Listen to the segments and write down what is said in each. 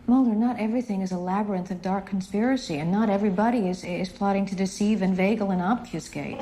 Mulder, not everything is a labyrinth of dark conspiracy, and not everybody is plotting to deceive, inveigle, and obfuscate.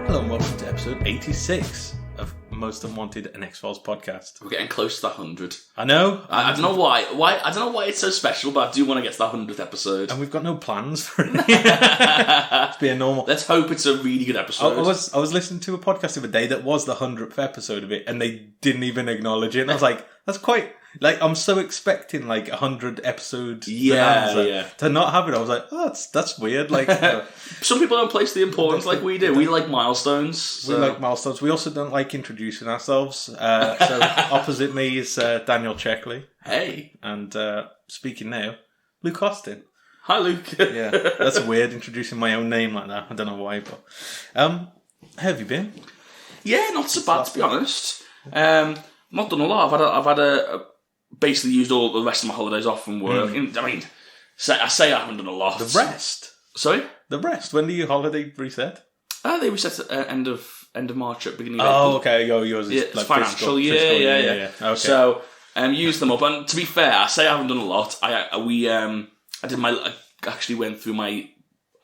Hello and welcome to episode 86 of Most Unwanted, an X-Files podcast. We're getting close to that 100. I know. I don't know why. I don't know why it's so special, but I do want to get to that 100th episode. And we've got no plans for it. It's being normal. Let's hope it's a really good episode. I was listening to a podcast the other day that was the 100th episode of it, and they didn't even acknowledge it. And I was like, that's quite... Like, I'm so expecting, like, 100 episode bonanza. To not have it, I was like, oh, that's weird. Like, some people don't place the importance like we do. We like milestones. So. We like milestones. We also don't like introducing ourselves. So opposite me is Daniel Checkley. Hey. And speaking now, Luke Austin. Hi, Luke. Yeah, that's weird, introducing my own name like that. I don't know why, but... how have you been? Yeah, not so bad, to be honest. Not done a lot. I've had a basically used all the rest of my holidays off from work. I mean, I say I haven't done a lot. The rest? Sorry? The rest. When do your holiday reset? They reset at end of March, at beginning of April. April. Okay. Yours is like financial. Yeah. Okay. So, used them up. And to be fair, I say I haven't done a lot. I actually went through I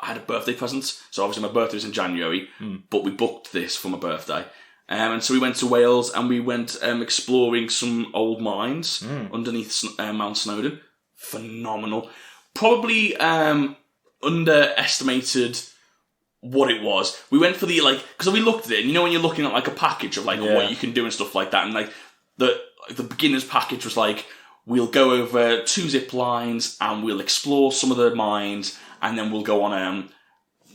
had a birthday present. So obviously my birthday was in January, but we booked this for my birthday. And so we went to Wales and we went exploring some old mines underneath Mount Snowdon. Phenomenal. Probably underestimated what it was. We went for because we looked at it, and you know when you're looking at like a package of what you can do and stuff like that, and like the beginner's package was like, we'll go over 2 zip lines and we'll explore some of the mines, and then we'll go on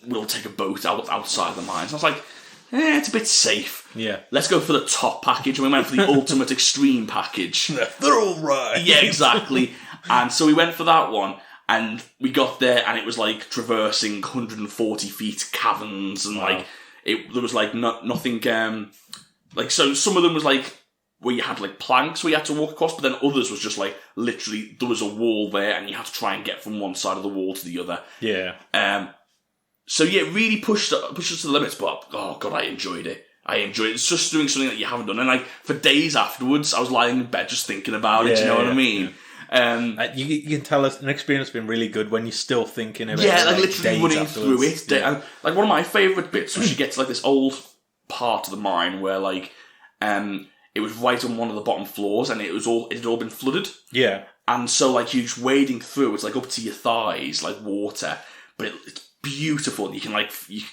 we'll take a boat outside the mines. And I was like, it's a bit safe. Yeah. Let's go for the top package. And we went for the ultimate extreme package. They're all right. Yeah, exactly. And so we went for that one. And we got there and it was like traversing 140 feet caverns. And there was like nothing... so some of them was like where you had like planks where you had to walk across. But then others was just like literally there was a wall there and you had to try and get from one side of the wall to the other. Yeah. So yeah, it really pushed us to the limits, but oh god, I enjoyed it. It's just doing something that you haven't done, and like for days afterwards, I was lying in bed just thinking about it. You know what I mean? Yeah. You can tell us an experience has been really good when you're still thinking about it. Yeah, like literally running through it. Yeah. And, like one of my favourite bits was you get to like this old part of the mine where like it was right on one of the bottom floors, and it had all been flooded. Yeah, and so like you're just wading through. It's like up to your thighs, like water, but it's beautiful. You can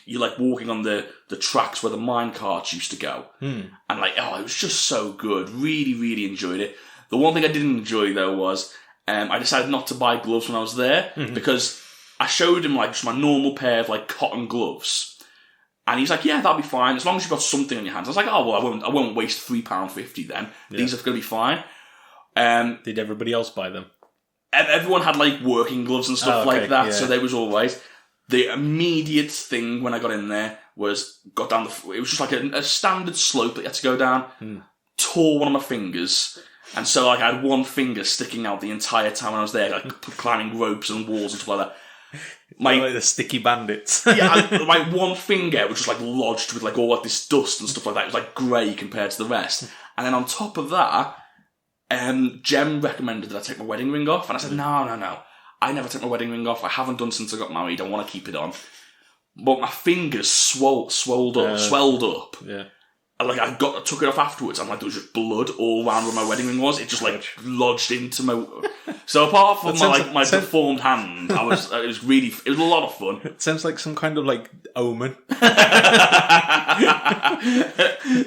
you're like walking on the tracks where the mine carts used to go, and it was just so good. Really, really enjoyed it. The one thing I didn't enjoy though was I decided not to buy gloves when I was there because I showed him like just my normal pair of like cotton gloves, and he's like, "Yeah, that'll be fine as long as you've got something on your hands." I was like, "Oh well, I won't waste £3.50 then. Yeah. These are going to be fine." Did everybody else buy them? Everyone had like working gloves and stuff like that, so they was all right. The immediate thing when I got in there was it was just like a standard slope that you had to go down. Tore one of my fingers, and so like I had one finger sticking out the entire time when I was there, like climbing ropes and walls and stuff like that. Like the sticky bandits. My one finger was just like lodged with like all like this dust and stuff like that. It was like grey compared to the rest. And then on top of that, Jem recommended that I take my wedding ring off, and I said no. I never took my wedding ring off. I haven't done since I got married. I want to keep it on. But my fingers swelled up. Yeah. And I took it off afterwards, and like there was just blood all around where my wedding ring was. It just like lodged into my. So apart from my deformed hand, it was a lot of fun. It sounds like some kind of like omen.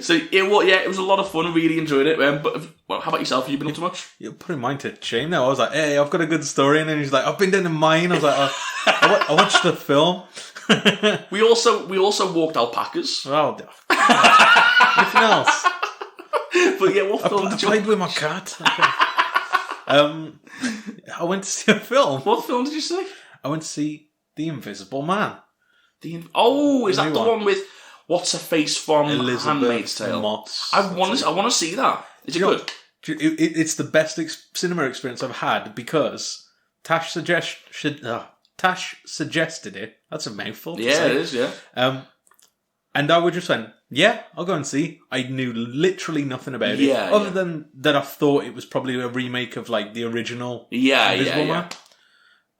So it was a lot of fun. Really enjoyed it. But how about yourself? Have you been up to much? You're putting mine to shame now. I was like, hey, I've got a good story, and then he's like, I've been down to mine. I was like, I watched the film. We also walked alpacas. Oh, anything else? But yeah, what film did you? I played with my cat. Okay. I went to see a film. What film did you see? I went to see The Invisible Man. Is that the one with what's her face from Elizabeth Handmaid's Tale? Moss. I want to see that. Is it good? Do It's the best cinema experience I've had because Tash suggested it. That's a mouthful. Yeah, it is, yeah. And I would just went, yeah, I'll go and see. I knew literally nothing about it. Other than that I thought it was probably a remake of like the original Invisible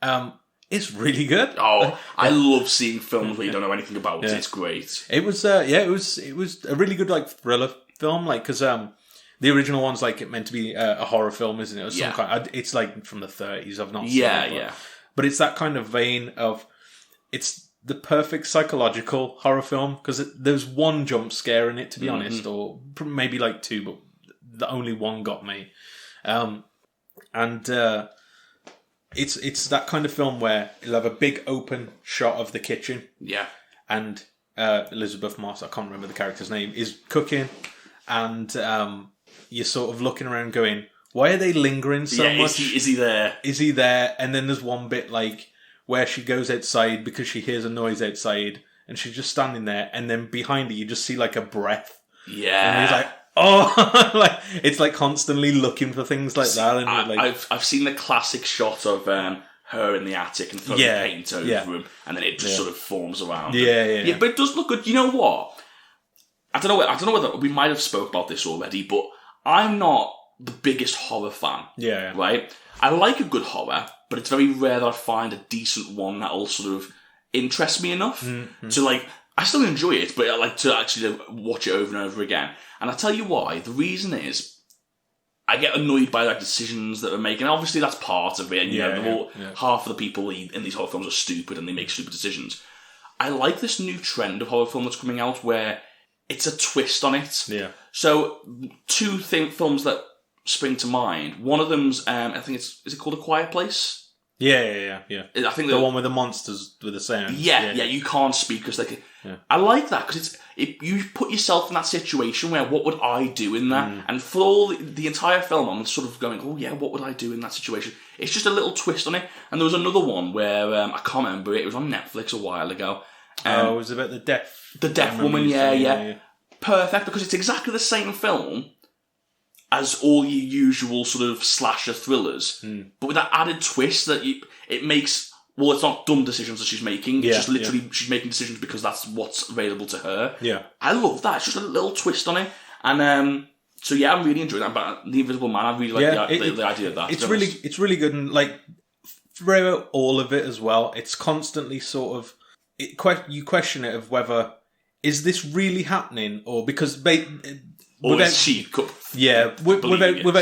Man. It's really good. Oh, I love seeing films where you don't know anything about it. It's great. It was it was a really good like thriller film, like because the original one's like it meant to be a horror film, isn't it? Or some kind. It's like from the 30s. I've not seen it, but it's that kind of vein of it's the perfect psychological horror film because there's one jump scare in it, to be honest, or maybe like two, but the only one got me. It's that kind of film where you'll have a big open shot of the kitchen. Yeah. And Elizabeth Moss, I can't remember the character's name, is cooking. And you're sort of looking around going, why are they lingering so much? Is he there? Is he there? And then there's one bit like where she goes outside because she hears a noise outside and she's just standing there. And then behind her, you just see like a breath. Yeah. And he's like, oh, like it's like constantly looking for things like that. And I've seen the classic shot of her in the attic and throwing paint over him, and then it just sort of forms around. Yeah. But it does look good. You know what? I don't know whether we might have spoke about this already, but I'm not the biggest horror fan. Yeah. Right. I like a good horror, but it's very rare that I find a decent one that'll sort of interest me enough to like. I still enjoy it, but I like to actually watch it over and over again. And I'll tell you why. The reason is I get annoyed by like decisions that we're making. Obviously, that's part of it. And, half of the people in these horror films are stupid and they make stupid decisions. I like this new trend of horror film that's coming out where it's a twist on it. Yeah. So, two films that spring to mind. One of them's, I think is it called A Quiet Place? Yeah. I think the one with the monsters with the sound. Yeah. You can't speak because they. I like that because you put yourself in that situation where what would I do in that, and for all the entire film, I'm sort of going, oh yeah, what would I do in that situation? It's just a little twist on it. And there was another one where I can't remember it. It was on Netflix a while ago. It was about the deaf woman. Yeah. Perfect because it's exactly the same film as all your usual sort of slasher thrillers, but with that added twist that it makes. Well, it's not dumb decisions that she's making. It's just literally she's making decisions because that's what's available to her. Yeah, I love that. It's just a little twist on it, and so yeah, I'm really enjoying that. But The Invisible Man, I really like the idea of that. It's really good, and like throughout all of it as well, it's constantly sort of you question it of whether is this really happening or because without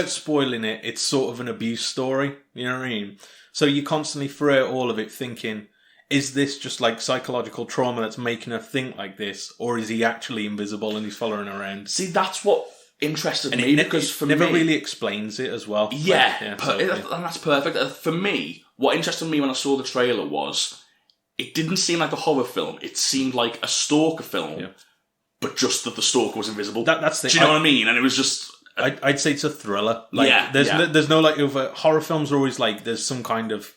spoiling it, it's sort of an abuse story. You know what I mean? So you constantly throughout all of it thinking, is this just like psychological trauma that's making her think like this, or is he actually invisible and he's following her around? See, that's what interested me because for never me, really explains it as well. And that's perfect. For me, what interested me when I saw the trailer was it didn't seem like a horror film. It seemed like a stalker film, but just that the stalker was invisible. That's the. Do you know what I mean? And it was just. I'd say it's a thriller. Like, there's no like over horror films are always like there's some kind of.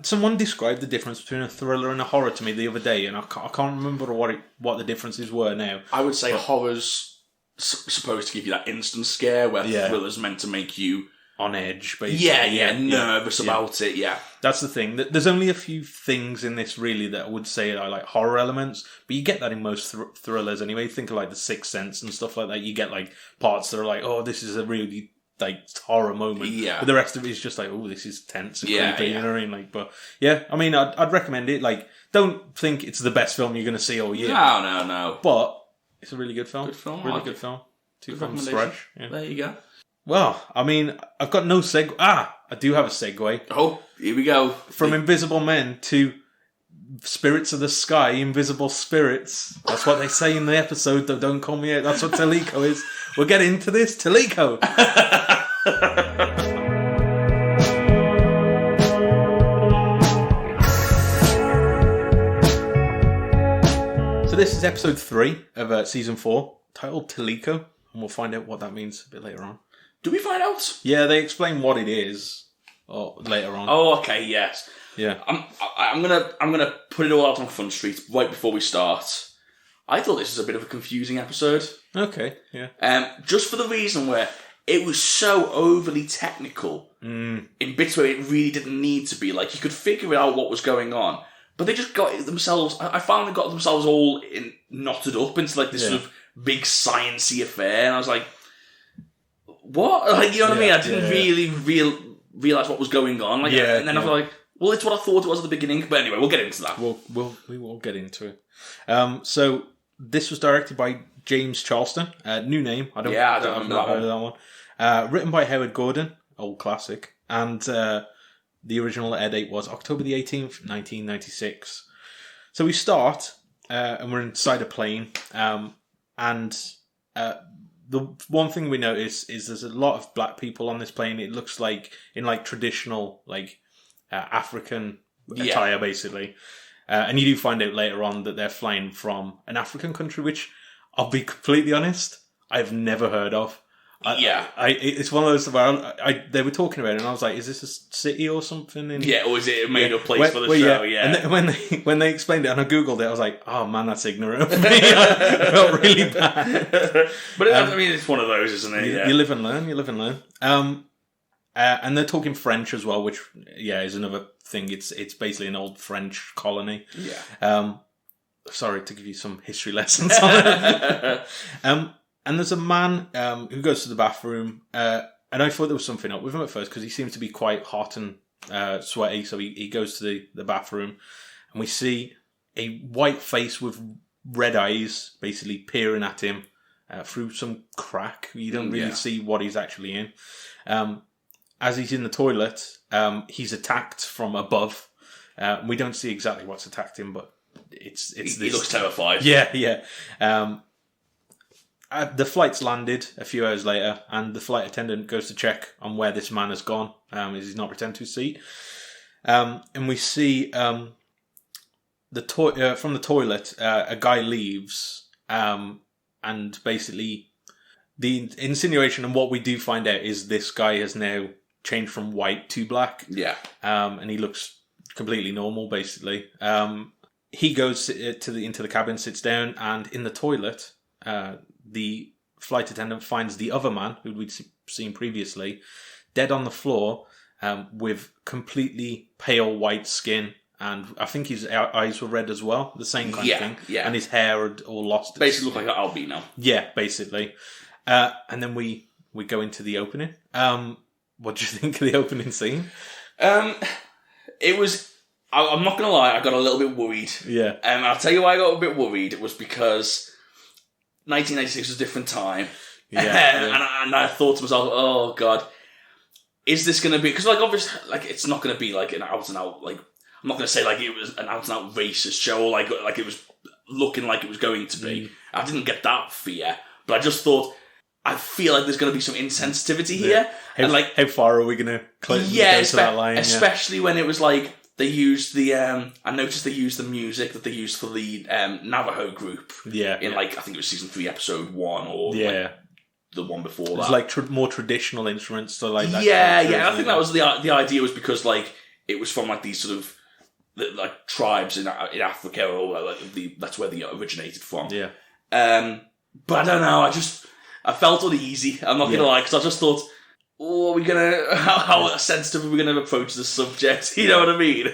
Someone described the difference between a thriller and a horror to me the other day, and I can't remember what the differences were now. I would say horror's supposed to give you that instant scare, where thriller's meant to make you on edge, basically. Nervous about it, That's the thing. There's only a few things in this, really, that I would say are like horror elements, but you get that in most thrillers anyway. Think of like The Sixth Sense and stuff like that. You get like parts that are like, oh, this is a really like horror moment. Yeah. But the rest of it is just like, oh, this is tense and creepy. You know what I mean? Like, but yeah, I mean, I'd recommend it. Like, don't think it's the best film you're going to see all year. No. But it's a really good film. Good film. Really good film. Two films fresh. Yeah. There you go. Well, I mean, I've got no segue. I do have a segue. Oh, here we go. From Invisible Men to Spirits of the Sky, Invisible Spirits. That's what they say in the episode, though. Don't call me out. That's what Teliko is. We'll get into this. Teliko! So this is episode 3 of season 4, titled Teliko, and we'll find out what that means a bit later on. Do we find out? Yeah, they explain what it is later on. Oh, okay, yes. Yeah. I'm gonna put it all out on Front Street right before we start. I thought this was a bit of a confusing episode. Okay, yeah. Just for the reason where it was so overly technical in bits where it really didn't need to be. Like, you could figure out what was going on, but they just got themselves... I found they got themselves all knotted up into, like, this sort of big sciencey affair, and I was like, what? Like, you know what I mean? I didn't really realise what was going on. Like, and then I was like, well, it's what I thought it was at the beginning. But anyway, we'll get into that. We will get into it. So, this was directed by James Charleston. New name. I've not heard of that one. Written by Howard Gordon, old classic. And the original air date was October the 18th, 1996. So we start, and we're inside a plane. And the one thing we notice is there's a lot of black people on this plane. It looks like in like traditional, like African attire, basically. And you do find out later on that they're flying from an African country, which I'll be completely honest, I've never heard of. It's one of those where they were talking about it, and I was like, "Is this a city or something?" Or is it a made-up place for the show? And then when they explained it, and I googled it, I was like, "Oh man, that's ignorant of me." I felt really bad. But I mean, it's one of those, isn't it? You live and learn. You live and learn. And they're talking French as well, which is another thing. It's basically an old French colony. Yeah. Sorry to give you some history lessons on it. And there's a man who goes to the bathroom, and I thought there was something up with him at first because he seems to be quite hot and sweaty. So he goes to the bathroom, and we see a white face with red eyes basically peering at him through some crack. You don't really see what he's actually in. As he's in the toilet, he's attacked from above. We don't see exactly what's attacked him, but he looks terrified. Yeah. The flight's landed a few hours later, and the flight attendant goes to check on where this man has gone, as he's not returned to his seat. And we see from the toilet, a guy leaves, and basically the insinuation and what we do find out is this guy has now changed from white to black. Yeah. And he looks completely normal, basically. He goes into the cabin, sits down, and in the toilet, the flight attendant finds the other man, who we'd seen previously, dead on the floor, with completely pale white skin, and I think his eyes were red as well, the same kind of thing. Yeah. And his hair had all lost. Basically looked like an albino. Yeah, basically. And then we go into the opening. What do you think of the opening scene? It was... I'm not going to lie, I got a little bit worried. Yeah. I'll tell you why I got a bit worried. It was because 1996 was a different time. Yeah. And I thought to myself, oh, God, is this going to be... Because, like, obviously, like, it's not going to be, like, an out-and-out, like... I'm not going to say, like, it was an out-and-out racist show, or, like it was looking like it was going to be. I didn't get that fear. But I just thought, I feel like there's going to be some insensitivity here. How far are we going to go to that line? Especially when it was, like... They used I noticed they used the music that they used for the Navajo group. Yeah. Like, I think it was season 3, episode 1, or like the one before that. It's like more traditional instruments, so like that. Yeah. I think that was the idea, was because like it was from like these sort of like tribes in Africa, or like that's where they originated from. Yeah. But I don't know. I felt uneasy. I'm not gonna lie, because I just thought, oh, are we gonna... How sensitive are we going to approach this subject? You know what I mean?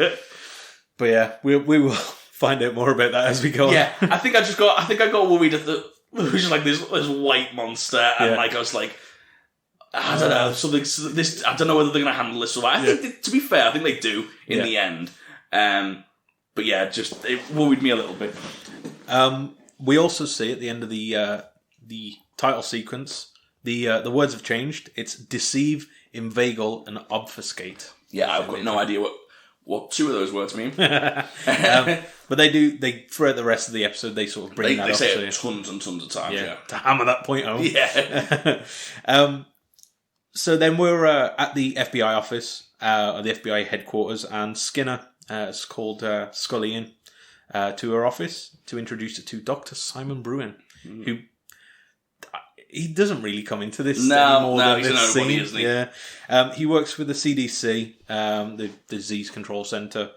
But yeah, we will find out more about that as we go on. Yeah, I think I got worried at it was just like this white monster, and like I was like, I don't know, this. I don't know whether they're going to handle this or not. I think, to be fair, I think they do in the end. But yeah, just it worried me a little bit. We also see at the end of the title sequence, the words have changed. It's deceive, inveigle, and obfuscate. Yeah, I've got no idea what two of those words mean. But they throughout the rest of the episode, they sort of bring that up. They say it tons and tons of times, to hammer that point home. Yeah. So then we're at the FBI office, or the FBI headquarters, and Skinner has called Scully in to her office to introduce her to Dr. Simon Bruin, who... He doesn't really come into this anymore. No, he's an nobody, isn't he? Yeah. He works with the CDC, the Disease Control Center,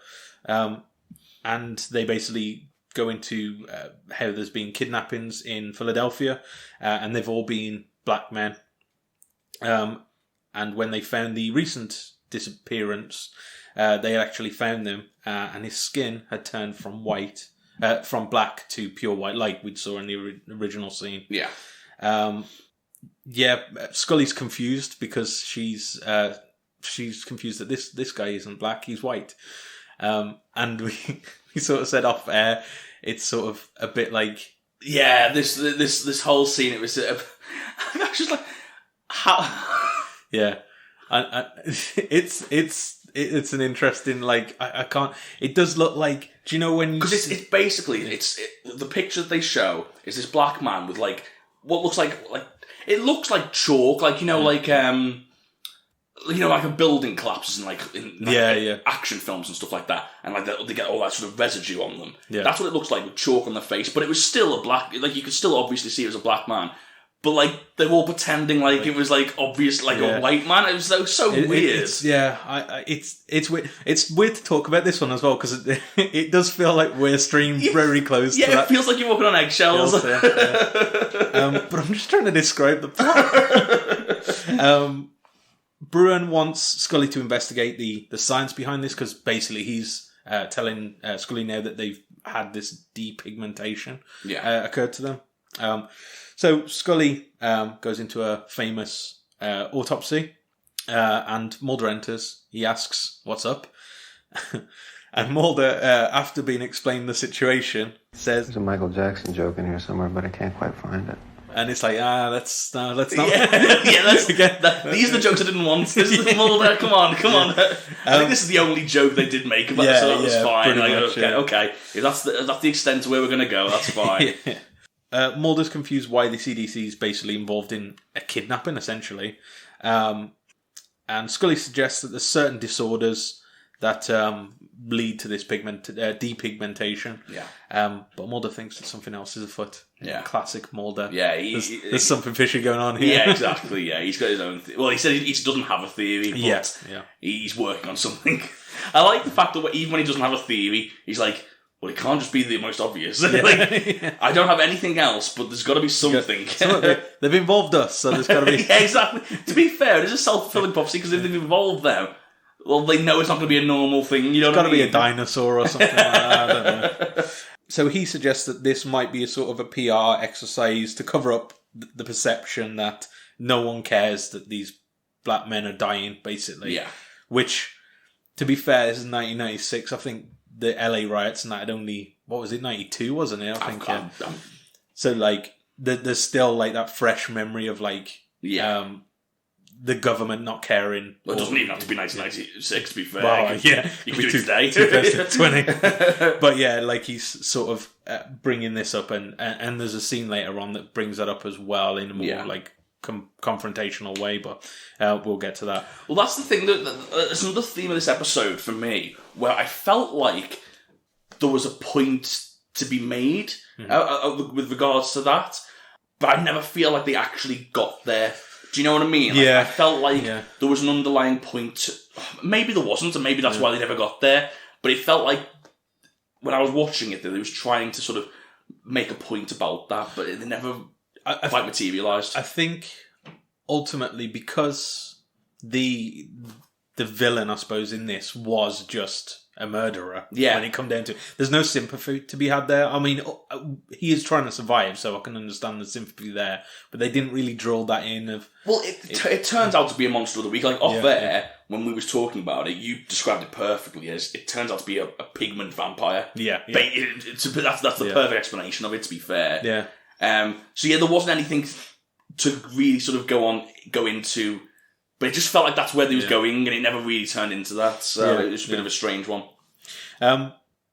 and they basically go into how there's been kidnappings in Philadelphia, and they've all been black men. And when they found the recent disappearance, they actually found them, and his skin had turned from black to pure white, like we saw in the original scene. Yeah. Scully's confused because she's confused that this guy isn't black, he's white. And we sort of said off air, it's sort of a bit like... Yeah, this whole scene, it was... I was just like, how... Yeah. And it's an interesting, like, I can't... It does look like... Do you know when you... Because it's basically... the picture that they show is this black man with, like, what looks like... It looks like chalk, like, like a building collapses in action films and stuff like that, and like they get all that sort of residue on them. Yeah. That's what it looks like with chalk on the face, but it was still a black, like you could still obviously see it was a black man, but like they were all pretending like it was like obvious, like a white man. It was so weird. It's weird. It's weird to talk about this one as well because it does feel like we're streamed very close. Yeah, to that. It feels like you're walking on eggshells. But I'm just trying to describe the plot. Bruin wants Scully to investigate the science behind this because basically he's telling Scully now that they've had this depigmentation occurred to them. So Scully goes into a famous autopsy and Mulder enters. He asks, "What's up?" And Mulder, after being explained the situation, says... There's a Michael Jackson joke in here somewhere, but I can't quite find it. And it's like, let's not. These are the jokes I didn't want. This is Mulder. Come on. I think this is the only joke they did make about it, so that was fine. Like, much, okay. If that's the extent to where we're going to go, that's fine. Mulder's confused why the CDC is basically involved in a kidnapping, essentially. And Scully suggests that there's certain disorders that lead to this depigmentation. Yeah. But Mulder thinks that something else is afoot. Yeah. Classic Mulder. Yeah. There's something fishy going on here. Yeah, exactly. Yeah, he's got his own... Well, he said he doesn't have a theory, but he's working on something. I like the fact that even when he doesn't have a theory, he's like, well, it can't just be the most obvious. I don't have anything else, but there's got to be something. They've involved us, so there's got to be... Yeah, exactly. To be fair, it is a self-fulfilling prophecy, because if they've involved them, well, they know it's not going to be a normal thing. You know, it's got to be a dinosaur or something like that. I don't know. So he suggests that this might be a sort of a PR exercise to cover up the perception that no one cares that these black men are dying, basically. Yeah. Which, to be fair, this is 1996. I think the LA riots and that had only, 92, wasn't it? I think. So, like, there's still, like, that fresh memory of, like... Yeah. The government not caring. Well, it doesn't even have to be 1996, to be fair. Well, yeah. You can do it today. 2020. But yeah, like he's sort of bringing this up, and there's a scene later on that brings that up as well in a more like confrontational way, but we'll get to that. Well, that's the thing. There's another theme of this episode for me, where I felt like there was a point to be made with regards to that, but I never feel like they actually got there. Do you know what I mean? Like, I felt like there was an underlying point. Maybe there wasn't, and maybe that's why they never got there. But it felt like when I was watching it, that they was trying to sort of make a point about that, but it never quite materialised. I think ultimately because the villain, I suppose, in this was just a murderer. Yeah. When it come down to it, there's no sympathy to be had there. I mean, he is trying to survive, so I can understand the sympathy there. But they didn't really drill that in. Well, it turns out to be a monster of the week. Like off there, when we was talking about it, you described it perfectly as it turns out to be a pigment vampire. Yeah. That's the perfect explanation of it. To be fair. Yeah. So there wasn't anything to really sort of go into. But it just felt like that's where they was going, and it never really turned into that. So it was a bit of a strange one.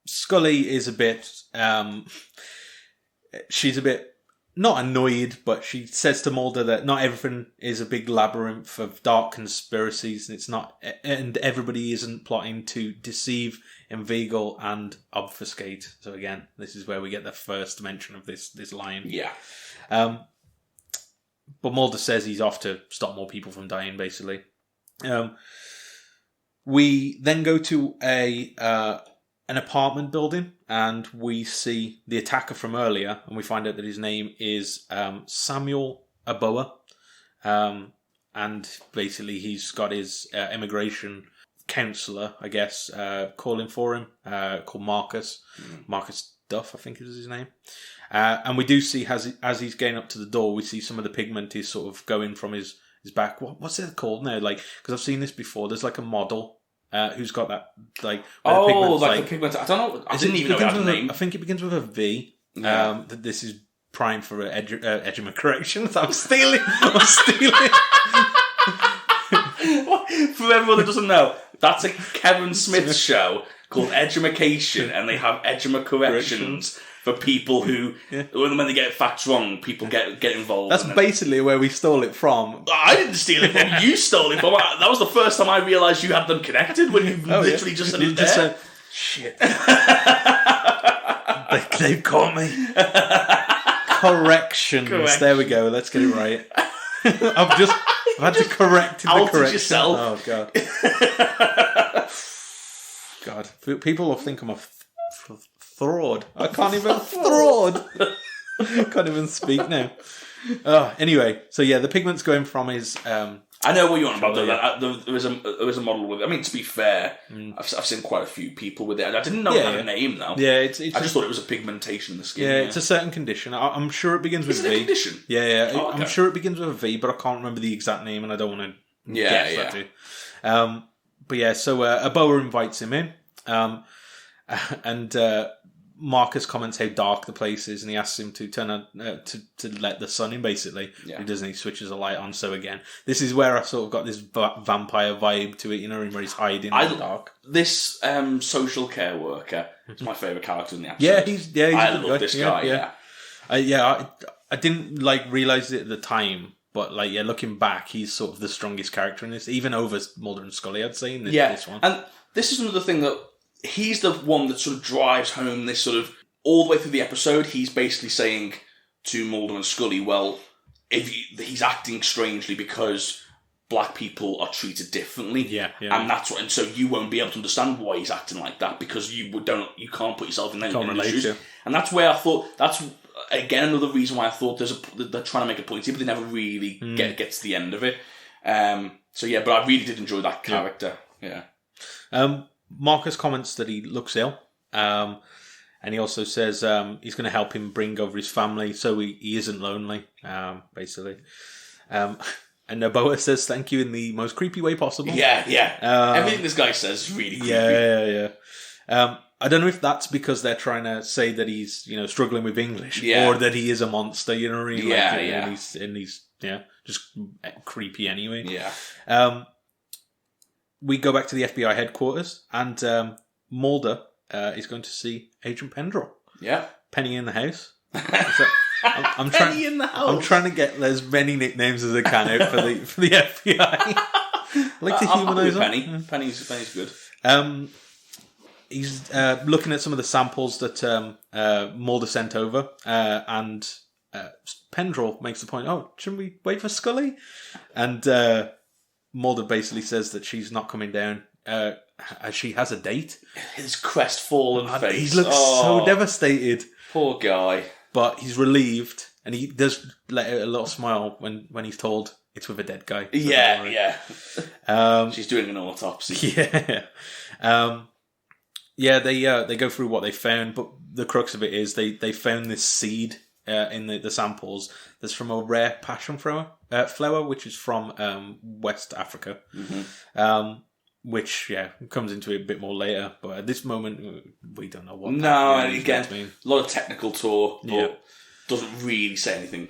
Scully is a bit... she's a bit... not annoyed, but she says to Mulder that not everything is a big labyrinth of dark conspiracies, and it's not... and everybody isn't plotting to deceive, inveigle, and obfuscate. So again, this is where we get the first mention of this line. Yeah. But Mulder says he's off to stop more people from dying, basically. We then go to a an apartment building, and we see the attacker from earlier, and we find out that his name is Samuel Aboa. And basically he's got his immigration counsellor, I guess, calling for him, called Marcus. Marcus Duff, I think is his name. And we do see, as he's getting up to the door, we see some of the pigment is sort of going from his back. What's it called now? Like, because I've seen this before. There's like a model who's got that, like... the pigment. I don't know. I didn't even know it had a name. I think it begins with a V. Yeah. That this is prime for edema corrections. I'm stealing. For everyone that doesn't know, that's a Kevin Smith show called Edumacation, and they have edema corrections for people who, when they get facts wrong, people get involved. That's basically where we stole it from. I didn't steal it from you. Stole it from. That was the first time I realised you had them connected when you literally just said it there. Said, shit. They've caught me. Corrections. There we go. Let's get it right. I've had to correct the correction. Yourself. Oh god. God, people will think I'm a fraud. I can't even fraud. Can't even speak now. Anyway, so yeah, the pigment's going from his. I know what you're on about though. There is a model with it. I mean, to be fair, I've seen quite a few people with it. I didn't know it had a name though. Yeah, I just thought it was a pigmentation in the skin. Yeah, it's a certain condition. I'm sure it begins with a V. condition? Yeah. Oh, okay. I'm sure it begins with a V, but I can't remember the exact name, and I don't want to guess that too. But yeah, so Aboa invites him in, and Marcus comments how dark the place is, and he asks him to turn on to let the sun in. Basically, he doesn't. He switches the light on. So again, this is where I sort of got this vampire vibe to it. You know, where he's hiding in the dark. This social care worker is my favourite character in the episode. Yeah, he's I love this guy. I didn't realise it at the time. But looking back, he's sort of the strongest character in this, even over Mulder and Scully, I'd say, in this one. And this is another thing that he's the one that sort of drives home this sort of, all the way through the episode, he's basically saying to Mulder and Scully, well, he's acting strangely because black people are treated differently. And so you won't be able to understand why he's acting like that because you can't put yourself in their shoes. And that's where I thought, that's again another reason why I thought they're trying to make a point here, but they never really get to the end of it. But I really did enjoy that character. Marcus comments that he looks ill, and he also says he's going to help him bring over his family so he isn't lonely, basically. And Aboa says thank you in the most creepy way possible. Everything this guy says is really creepy. I don't know if that's because they're trying to say that he's, struggling with English, or that he is a monster, really. And he's just creepy anyway. We go back to the FBI headquarters, and Mulder is going to see Agent Pendrell. Penny in the house. I'm trying to get as many nicknames as I can out for the FBI. I like to humanise them. Penny. Penny's good. He's looking at some of the samples that Mulder sent over, and Pendrell makes the point, shouldn't we wait for Scully? And Mulder basically says that she's not coming down, as she has a date. His crestfallen face. He looks so devastated. Poor guy. But he's relieved, and he does let out a little smile when he's told it's with a dead guy. She's doing an autopsy. They go through what they found, but the crux of it is they found this seed in the samples that's from a rare passion flower, which is from West Africa, which comes into it a bit more later. But at this moment, we don't know what. No, and again, a lot of technical talk, but doesn't really say anything.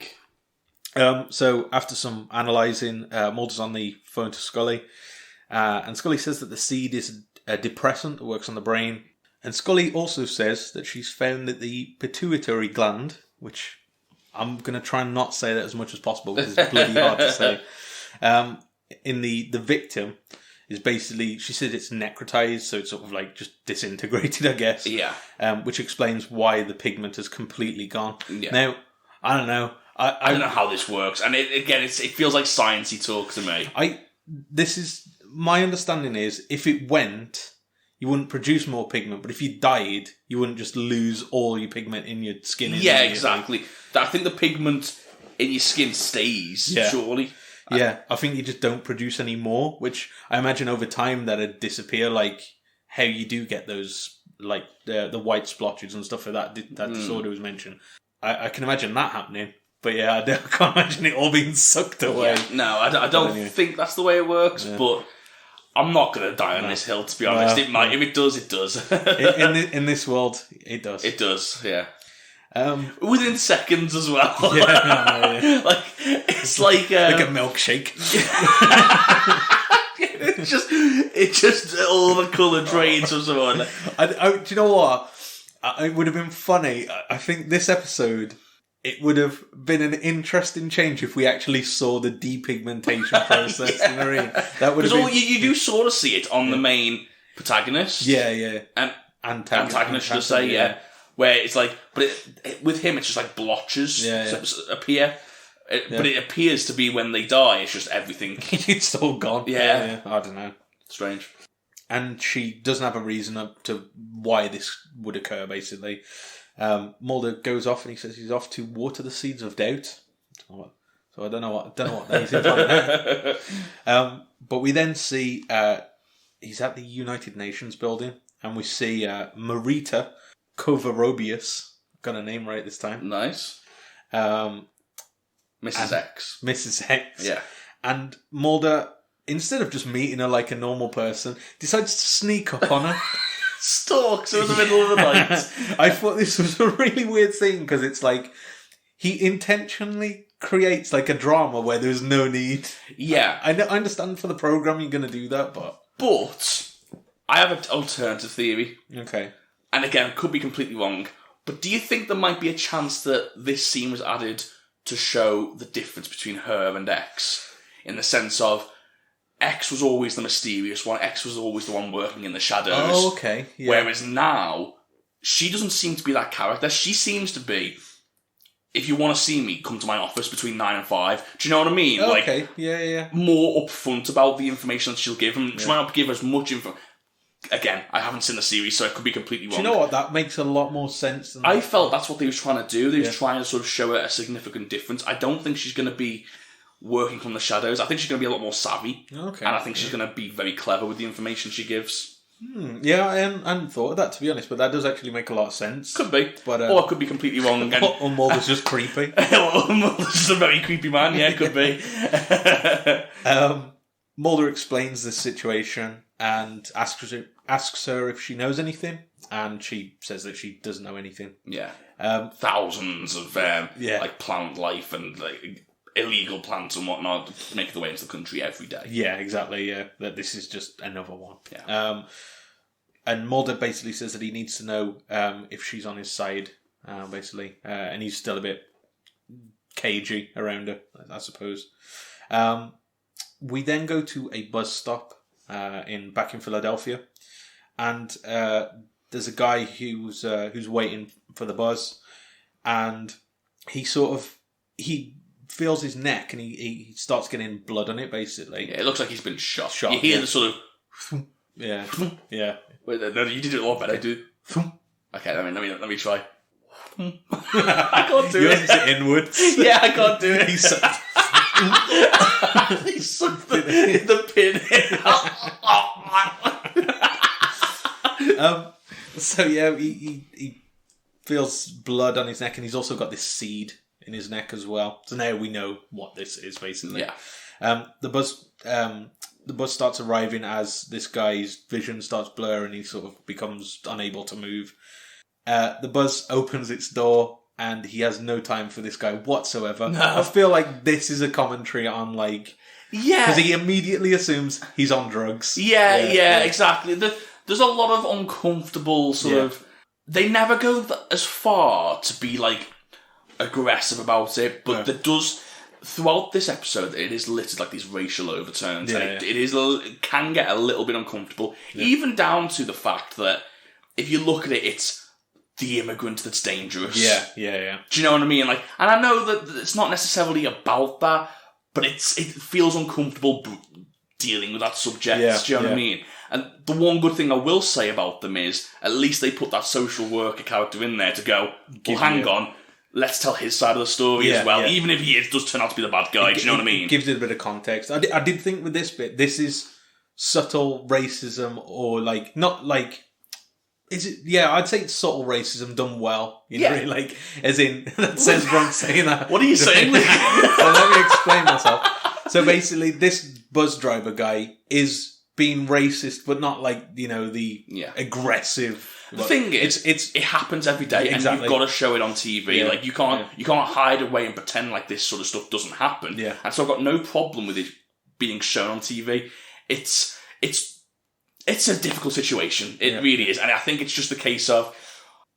So after some analysing, Mulder's on the phone to Scully, and Scully says that the seed is a depressant that works on the brain. And Scully also says that she's found that the pituitary gland, which I'm going to try and not say that as much as possible because it's bloody hard to say, in the victim is basically, she said it's necrotized, so it's sort of just disintegrated, I guess. Which explains why the pigment has completely gone. Now, I don't know. I don't know how this works. And it feels like sciencey talk to me. My understanding is if it went, you wouldn't produce more pigment, but if you died, you wouldn't just lose all your pigment in your skin. Yeah, exactly. I think the pigment in your skin stays, surely. Yeah, I think you just don't produce any more, which I imagine over time that'd disappear, like how you do get those, like the white splotches and stuff like that. That disorder was mentioned. I can imagine that happening, but yeah, I can't imagine it all being sucked away. Yeah, no, I don't think that's the way it works, but I'm not going to die on this hill, to be honest. It might. If it does, it does. in this world, it does. It does, yeah. Within seconds as well. Yeah. Like, it's like a milkshake. it just all the colour drains from someone. Do you know what? It would have been funny. I think this episode, it would have been an interesting change if we actually saw the depigmentation process. You know what I mean? That would have been... you do sort of see it on the main protagonist. Yeah. And antagonist, should I say, yeah. Where it's like, but with him, it's just like blotches appear. But it appears to be when they die, it's just everything. It's all gone. Yeah. I don't know. Strange. And she doesn't have a reason to why this would occur, basically. Mulder goes off and he says he's off to water the seeds of doubt. So I don't know what that is implying. But we then see he's at the United Nations building, and we see Marita Covarrubias. Got a name right this time. Nice. Mrs. X. Mrs. X. Yeah. And Mulder, instead of just meeting her like a normal person, decides to sneak up on her. Stalks her in the middle of the night. I thought this was a really weird thing, because it's like he intentionally creates like a drama where there's no need. Yeah. I understand for the programme you're going to do that, but I have an alternative theory. Okay. And again, could be completely wrong, but do you think there might be a chance that this scene was added to show the difference between her and X? In the sense of, X was always the mysterious one, X was always the one working in the shadows. Oh, okay. Yeah. Whereas now, she doesn't seem to be that character. She seems to be, if you want to see me, come to my office between 9 and 5. Do you know what I mean? Okay, like, yeah. More upfront about the information that she'll give him. She might not give as much info. Again, I haven't seen the series, so I could be completely wrong. Do you know what? That makes a lot more sense. Than I felt that's what they were trying to do. They were trying to sort of show it a significant difference. I don't think she's going to be working from the shadows. I think she's going to be a lot more savvy. Okay. And I think she's going to be very clever with the information she gives. Yeah, I hadn't thought of that, to be honest, but that does actually make a lot of sense. Could be. But, or I could be completely wrong. Or Mulder's just creepy. Or Mulder's just a very creepy man. Yeah, could be. Mulder explains the situation and asks her if she knows anything, and she says that she doesn't know anything. Yeah. Thousands of like plant life and like illegal plants and whatnot make their way into the country every day. Yeah, exactly. Yeah, that this is just another one. Yeah. And Mulder basically says that he needs to know if she's on his side, basically, and he's still a bit cagey around her, I suppose. We then go to a bus stop back in Philadelphia, and there's a guy who's waiting for the bus, and he feels his neck and he starts getting blood on it, basically. Yeah, it looks like he's been shot. You hear the sort of yeah. Wait, no, you did it a lot better, dude. Okay, let me try. I can't do it. Yours is inwards. Yeah, I can't do it. He sucked the pin in. So yeah, he feels blood on his neck, and he's also got this seed in his neck as well. So now we know what this is, basically. Yeah. The bus starts arriving as this guy's vision starts blurring. He sort of becomes unable to move. The bus opens its door, and he has no time for this guy whatsoever. No. I feel like this is a commentary on, like... Yeah. Because he immediately assumes he's on drugs. Yeah, exactly. There's a lot of uncomfortable sort of... They never go as far to be, like, aggressive about it, but there does... Throughout this episode, it is littered like these racial overtones. Yeah, and it can get a little bit uncomfortable, even down to the fact that if you look at it, it's the immigrant that's dangerous. Yeah. Do you know what I mean? Like, and I know that it's not necessarily about that, but it feels uncomfortable dealing with that subject. Do you know what I mean? And the one good thing I will say about them is at least they put that social worker character in there to go, well, hang on, let's tell his side of the story as well, even if he does turn out to be the bad guy. Do you know what I mean? It gives it a bit of context. I did think with this bit, this is subtle racism, or like, not like, is it? Yeah, I'd say it's subtle racism done well. You know, like, as in, that sounds wrong saying that. What are you saying? So let me explain myself. So basically, this bus driver guy is being racist, but not like, you know, the aggressive. The thing is, it happens every day, and you've got to show it on TV. Like, you can't hide away and pretend like this sort of stuff doesn't happen. Yeah. And so I've got no problem with it being shown on TV. It's a difficult situation. It really is. And I think it's just a case of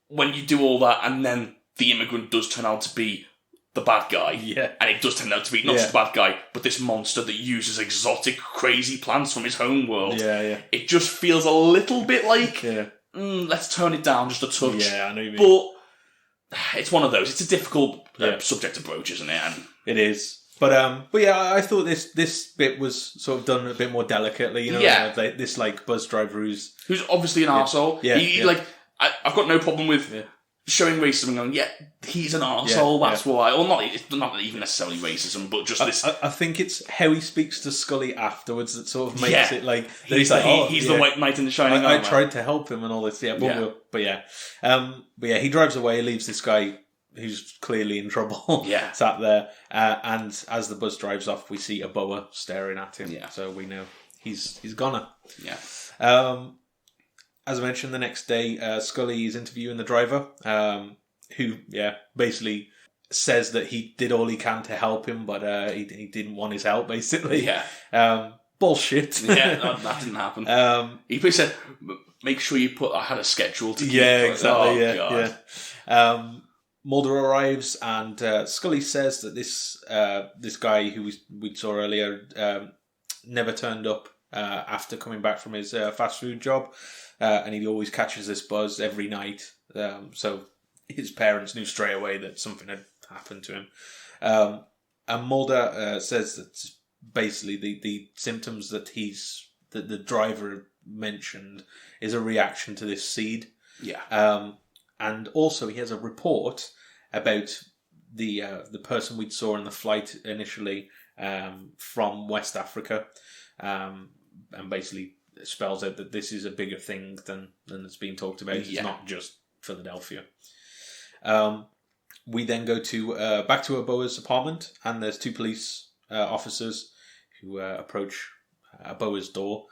when you do all that and then the immigrant does turn out to be the bad guy. Yeah. And it does turn out to be not just the bad guy, but this monster that uses exotic, crazy plants from his home world. Yeah, yeah. It just feels a little bit like, let's turn it down just a touch. Yeah, I know what you mean. But it's one of those. It's a difficult subject to broach, isn't it? And it is. But yeah, I thought this bit was sort of done a bit more delicately, you know. Like, this like bus driver who's obviously an arsehole. He like, I've got no problem with showing racism and going, he's an arsehole. That's why, or not even necessarily racism, but just this. I think it's how he speaks to Scully afterwards that sort of makes it like he's the white knight in the shining armor. I tried to help him and all this, but he drives away, leaves this guy who's clearly in trouble sat there, and as the bus drives off, we see a boa staring at him. So we know he's goner. As I mentioned, the next day, Scully is interviewing the driver, who basically says that he did all he can to help him, but he didn't want his help, basically. Bullshit. That didn't happen. He basically said, make sure you I had a schedule to keep. Exactly. God. Mulder arrives, and Scully says that this guy who we saw earlier never turned up after coming back from his fast food job, and he always catches this buzz every night. So his parents knew straight away that something had happened to him. And Mulder says that basically the symptoms that the driver mentioned is a reaction to this seed. And also he has a report about the person we saw in the flight initially from West Africa, and basically spells out that this is a bigger thing than it's being talked about. It's not just Philadelphia. We then go to back to Aboa's apartment, and there's two police officers who approach Aboa's door.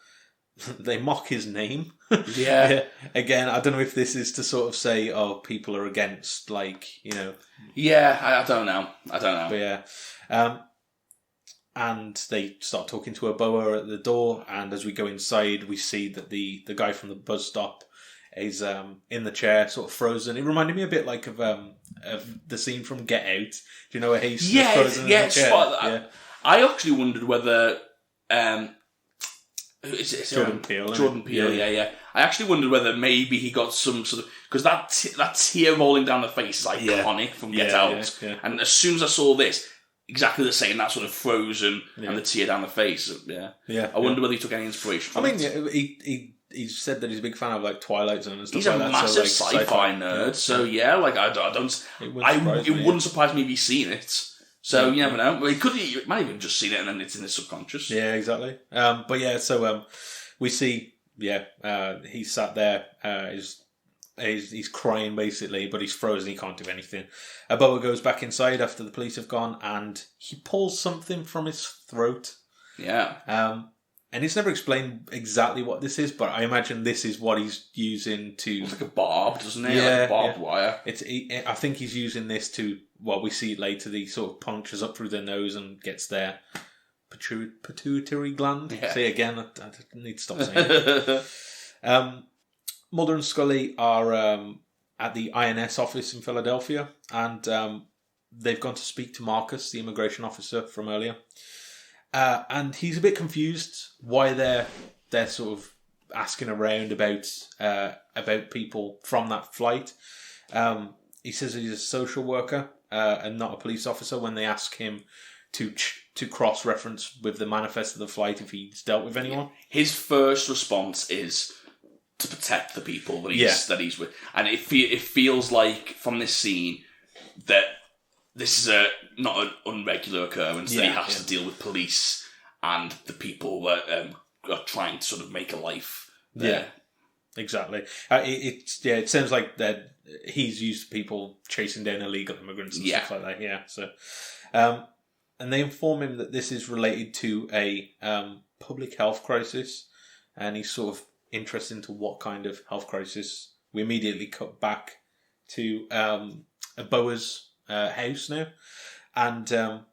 They mock his name. Again, I don't know if this is to sort of say, people are against, like, you know. I don't know. But and they start talking to Aboa at the door, and as we go inside, we see that the guy from the bus stop is in the chair, sort of frozen. It reminded me a bit like of the scene from Get Out. Do you know where he's frozen in the chair? I actually wondered whether Jordan Peele. Jordan Peele, I actually wondered whether maybe he got some sort of, because that tear rolling down the face is iconic from Get Out. And as soon as I saw this, exactly the same, that sort of frozen and the tear down the face. I wonder whether he took any inspiration from it. He said that he's a big fan of like Twilight Zone and stuff he's like that. He's a massive sci-fi nerd, so it wouldn't surprise me if he's seen it. So you never know. Well, he might even just seen it and then it's in his subconscious. Yeah, exactly. So we see, he's sat there, he's crying basically, but he's frozen, he can't do anything. Aboa goes back inside after the police have gone, and he pulls something from his throat. And it's never explained exactly what this is, but I imagine this is what he's using to... It's like a barb, doesn't it? Like a barbed wire. I think he's using this to... Well, we see it later, he sort of punctures up through their nose and gets their pituitary gland. See, again, I need to stop saying it. Mulder and Scully are at the INS office in Philadelphia, and they've gone to speak to Marcus, the immigration officer from earlier. And he's a bit confused why they're sort of asking around about people from that flight. He says that he's a social worker and not a police officer when they ask him to to cross-reference with the manifest of the flight if he's dealt with anyone. His first response is to protect the people that he's with. And it feels like, from this scene, that this is not an unregular occurrence, that he has to deal with police and the people that are trying to sort of make a life there. Yeah, exactly. It sounds like that he's used to people chasing down illegal immigrants and stuff like that. Yeah, so... and they inform him that this is related to a public health crisis, and he's sort of interested into what kind of health crisis. We immediately cut back to Boa's house now, and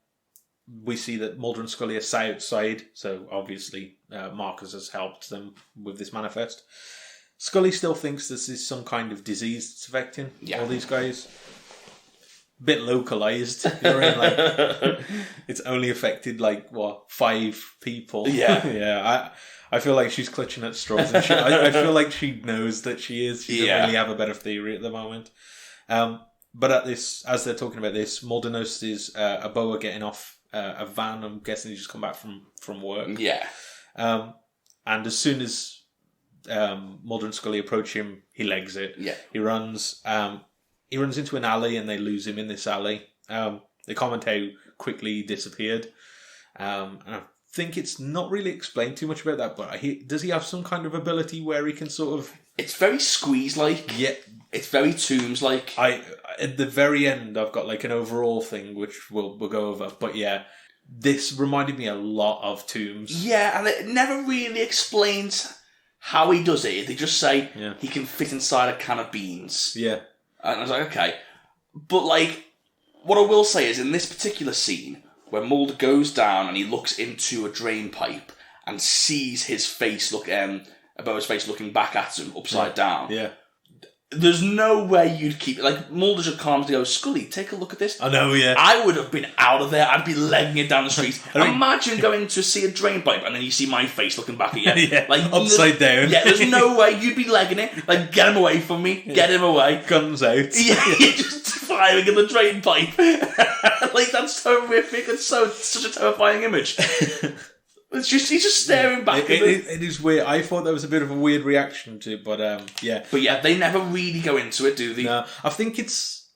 we see that Mulder and Scully are outside, so obviously Marcus has helped them with this manifest. Scully still thinks this is some kind of disease that's affecting all these guys. Bit localized, you know what I mean? Like, it's only affected 5 people. Yeah. I feel like she's clutching at straws, and I feel like she knows that she is. She doesn't really have a better theory at the moment. But as they're talking about this, Mulder notices a Boa getting off a van. I'm guessing he's just come back from work. Yeah. And as soon as Mulder and Scully approach him, he legs it. Yeah. He runs. He runs into an alley, and they lose him in this alley. They comment how quickly he disappeared. And I think it's not really explained too much about that, but does he have some kind of ability where he can sort of... It's very Squeeze-like. Yeah. It's very Tombs-like. At the very end, I've got an overall thing, which we'll go over. But yeah, this reminded me a lot of Tombs. Yeah, and it never really explains how he does it. They just say he can fit inside a can of beans. Yeah. And I was like, okay. But, what I will say is, in this particular scene, where Mulder goes down and he looks into a drain pipe and sees his face Boa's face looking back at him upside down. Yeah. There's no way you'd keep it. Mulder should calmly go, Scully, take a look at this. I know, yeah. I would have been out of there. I'd be legging it down the street. Imagine going to see a drain pipe and then you see my face looking back at you. Upside down. Yeah, there's no way you'd be legging it. Get him away from me. Get him away. Guns out. Yeah, you're just firing in the drain pipe. That's horrific. It's such a terrifying image. He's just staring back at it is weird. I thought that was a bit of a weird reaction to it, but yeah. But yeah, they never really go into it, do they? No, I think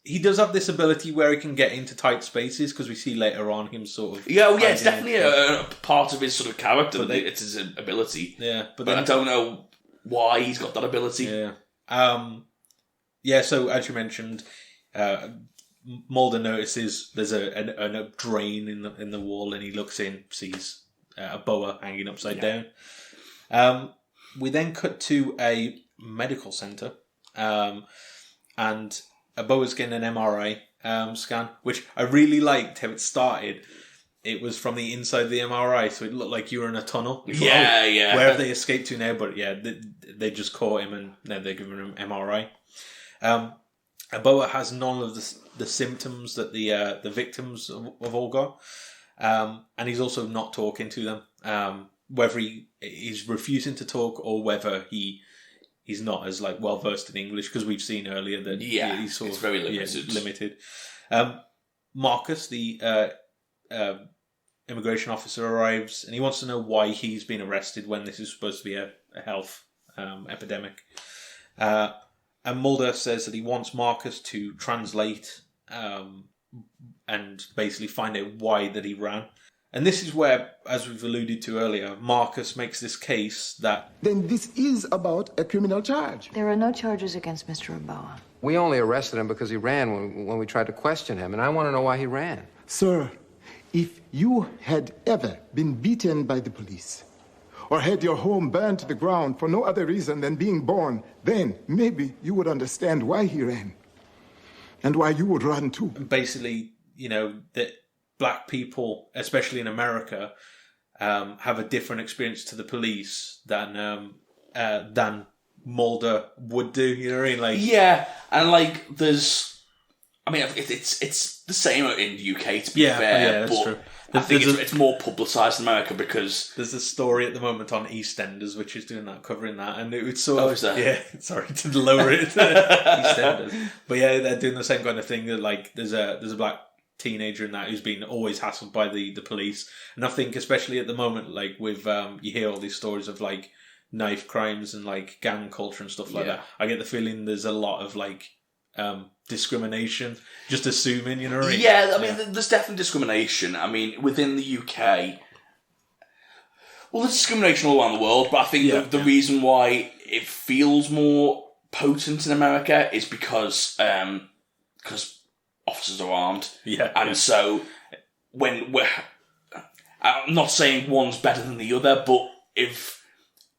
he does have this ability where he can get into tight spaces, because we see later on him sort of... Yeah, it's definitely a part of his sort of character. It's his ability. Yeah. But I don't know why he's got that ability. Yeah. So, as you mentioned, Mulder notices there's a drain in the wall, and he looks in, sees a Boa hanging upside down. We then cut to a medical centre, and a Boa's getting an MRI scan, which I really liked how it started. It was from the inside of the MRI, so it looked like you were in a tunnel. Yeah. Where have they escaped to now? But yeah, they just caught him, and now they're giving him MRI. A Boa has none of the symptoms that the victims have all got. And he's also not talking to them. Whether he's refusing to talk or whether he's not as well versed in English, because we've seen earlier that he's sort of very limited. Limited. Marcus, the immigration officer, arrives, and he wants to know why he's been arrested when this is supposed to be a health epidemic. And Mulder says that he wants Marcus to translate and basically find out why that he ran. And this is where, as we've alluded to earlier, Marcus makes this case that... Then this is about a criminal charge. There are no charges against Mr. Oboa. We only arrested him because he ran when we tried to question him, and I want to know why he ran. Sir, if you had ever been beaten by the police, or had your home burned to the ground for no other reason than being born, then maybe you would understand why he ran. And why you would run too. Basically, that black people, especially in America, have a different experience to the police than Mulder would do. You know what I mean? Yeah, and there's... I mean, it's the same in the UK, to be fair. Yeah, that's true. I think it's more publicised in America because... There's a story at the moment on EastEnders, which is doing that, covering that, and it was sort of... is that? Yeah, sorry to lower it. EastEnders. But yeah, they're doing the same kind of thing. That there's a black teenager in that who's been always hassled by the police. And I think especially at the moment, like with you hear all these stories of like knife crimes and like gang culture and stuff like that. I get the feeling there's a lot of like discrimination, just assuming, you know what I mean? Yeah, I mean, there's definitely discrimination. I mean, within the UK, well, there's discrimination all around the world, but I think the reason why it feels more potent in America is because officers are armed. And so when I'm not saying one's better than the other, but if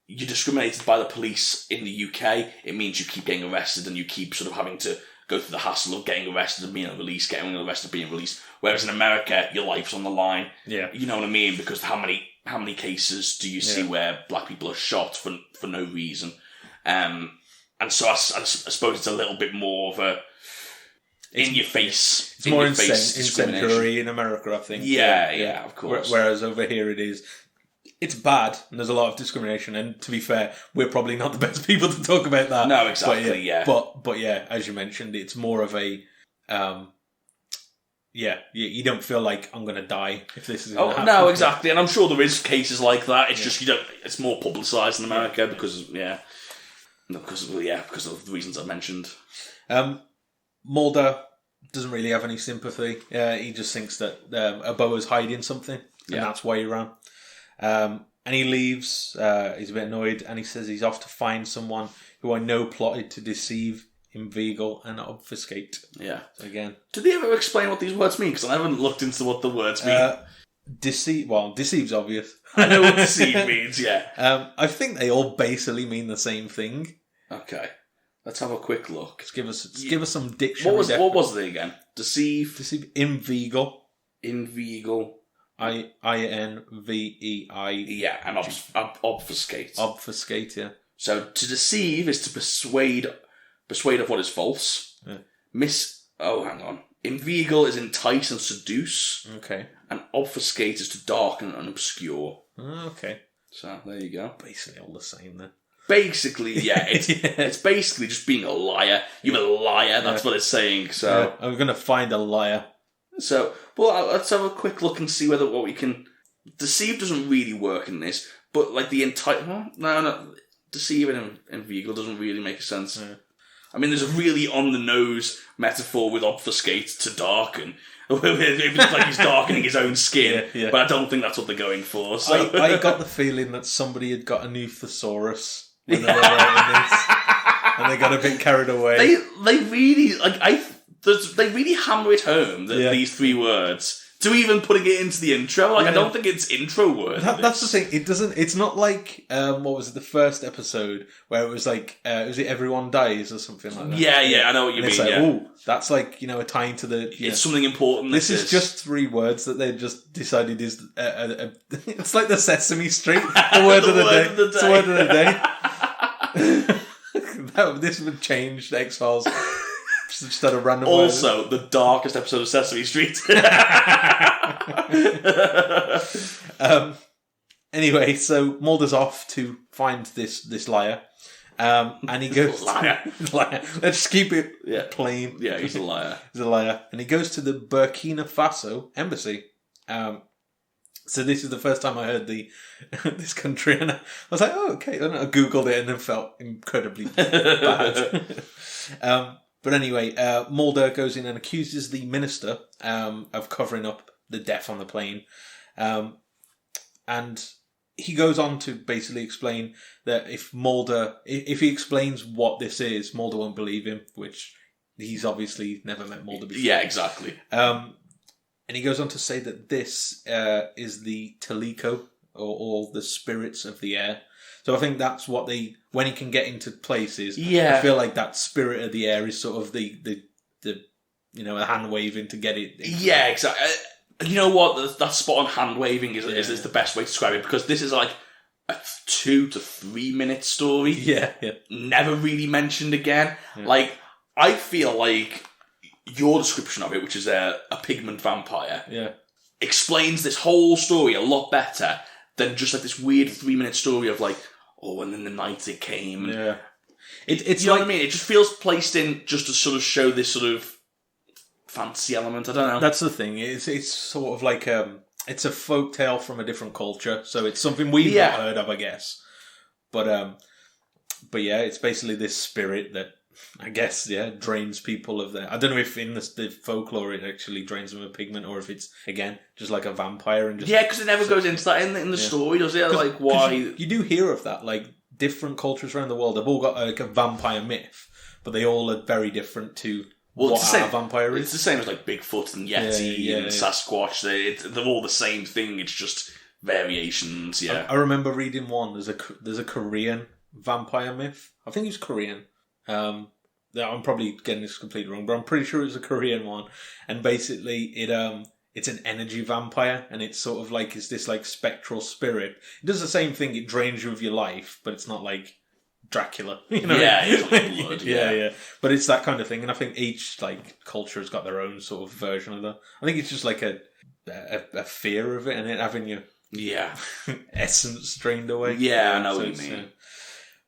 you're discriminated by the police in the UK, it means you keep getting arrested and you keep sort of having to go through the hassle of getting arrested and being released, getting arrested, being released. Whereas in America, your life's on the line. Yeah. You know what I mean? Because how many cases do you see where black people are shot for no reason? And so I suppose it's a little bit more of a in your face. It's more incendiary in America, I think. Yeah, of course. Whereas over here it's bad, and there's a lot of discrimination. And to be fair, we're probably not the best people to talk about that. No, exactly. But yeah, as you mentioned, it's more of a you don't feel like I'm going to die if this is going to happen. No, exactly. And I'm sure there is cases like that. It's just it's more publicised in America because of the reasons I mentioned. Mulder doesn't really have any sympathy. He just thinks that Aboa's hiding something, and that's why he ran. And he leaves. He's a bit annoyed, and he says he's off to find someone who I know plotted to deceive, inveigle, and obfuscate. Yeah. So again, did they ever explain what these words mean? Because I haven't looked into what the words mean. Deceive's obvious. I know what deceive means. Yeah. I think they all basically mean the same thing. Okay. Let's have a quick look. Give us some dictionary. What was it again? Deceive, inveigle, INVEI. Yeah, and obfuscate. Obfuscate, yeah. So to deceive is to persuade of what is false. Yeah. Inveigle is entice and seduce. Okay. And obfuscate is to darken and obscure. Okay. So there you go. Basically all the same then. Basically, yeah. It's basically just being a liar. You're a liar, that's what it's saying. So I'm going to find a liar. So, well, let's have a quick look and see what we can... Deceive doesn't really work in this, but like the entire... No. Deceive and inveigle doesn't really make sense. Yeah. I mean, there's a really on-the-nose metaphor with obfuscate to darken. It's like he's darkening his own skin, but I don't think that's what they're going for. So. I got the feeling that somebody had got a new thesaurus when they were writing this, and they got a bit carried away. They really they really hammer it home that these three words. To even putting it into the intro, I don't think it's intro words. That's the thing. It doesn't. It's not like what was it? The first episode where it was like, was it Everyone Dies or something like that? Yeah. I know what you mean. It's like, that's like a tie to the. It's something important. This is just three words that they just decided is. It's like the Sesame Street. The word of the day. It's the word of the day. This would change the X-Files. Just at a random also, the darkest episode of Sesame Street. Anyway, so Mulder's off to find this liar. And he goes... liar. Let's keep it plain. Yeah, he's a liar. He's a liar. And he goes to the Burkina Faso embassy. So this is the first time I heard this country, and I was like, oh, okay. And I Googled it and then felt incredibly bad. But anyway, Mulder goes in and accuses the minister of covering up the death on the plane. And he goes on to basically explain that if he explains what this is, Mulder won't believe him, which he's obviously never met Mulder before. Yeah, exactly. And he goes on to say that this is the Teliko, or the spirits of the air. So I think that's what when he can get into places, I feel like that spirit of the air is sort of the a hand waving to get it. Yeah, exactly. You know what? That spot on hand waving is the best way to describe it, because this is like a 2 to 3 minute story. Yeah. Never really mentioned again. Yeah. Like, I feel like your description of it, which is a pigment vampire, explains this whole story a lot better than just like this weird 3 minute story of like, and then the night it came. It's you know what I mean? It just feels placed in just to sort of show this sort of fantasy element. I don't know. That's the thing. It's sort of like it's a folk tale from a different culture, so it's something we've not heard of, I guess. But yeah, it's basically this spirit that I guess drains people of their. I don't know if in the folklore it actually drains them of pigment, or if it's again just like a vampire and just because it never goes into that in the story, does it? Like why you do hear of that, like different cultures around the world. They've all got like a vampire myth, but they all are very different to. What a vampire is. It's the same as like Bigfoot and Yeti and Sasquatch. They're all the same thing. It's just variations. Yeah, I remember reading one. There's a Korean vampire myth. I think it's Korean. I'm probably getting this completely wrong, but I'm pretty sure it's a Korean one. And basically, it's an energy vampire, and it's sort of like it's this like spectral spirit. It does the same thing. It drains you of your life, but it's not like Dracula, you know? Yeah, it's like blood, yeah. But it's that kind of thing, and I think each like culture has got their own sort of version of that. I think it's just like a fear of it, and it having your essence drained away. Yeah, I know what you mean.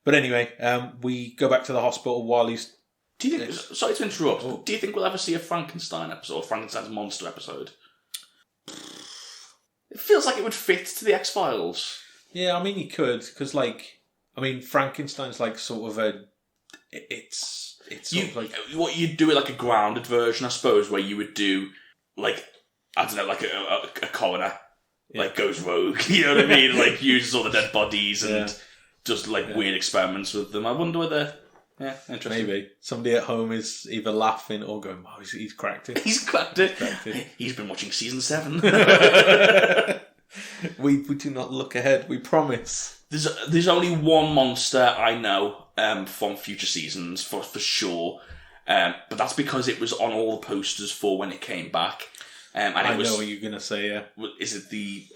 But anyway, we go back to the hospital while he's. Do you think? Sorry to interrupt. But do you think we'll ever see a Frankenstein episode, or Frankenstein's monster episode? It feels like it would fit to the X-Files. Yeah, I mean, you could because Frankenstein's like sort of it's sort of like what you'd do with like a grounded version, I suppose, where you would do like I don't know, like a coroner, like goes rogue. You know what I mean? Like uses all the dead bodies and does like weird experiments with them. I wonder whether. Yeah, interesting. Maybe somebody at home is either laughing or going, "Oh, he's cracked it. He's cracked it. He's been watching season 7." We do not look ahead. We promise. There's only one monster I know from future seasons for sure, but that's because it was on all the posters for when it came back. And I know what you're gonna say. Yeah, is it the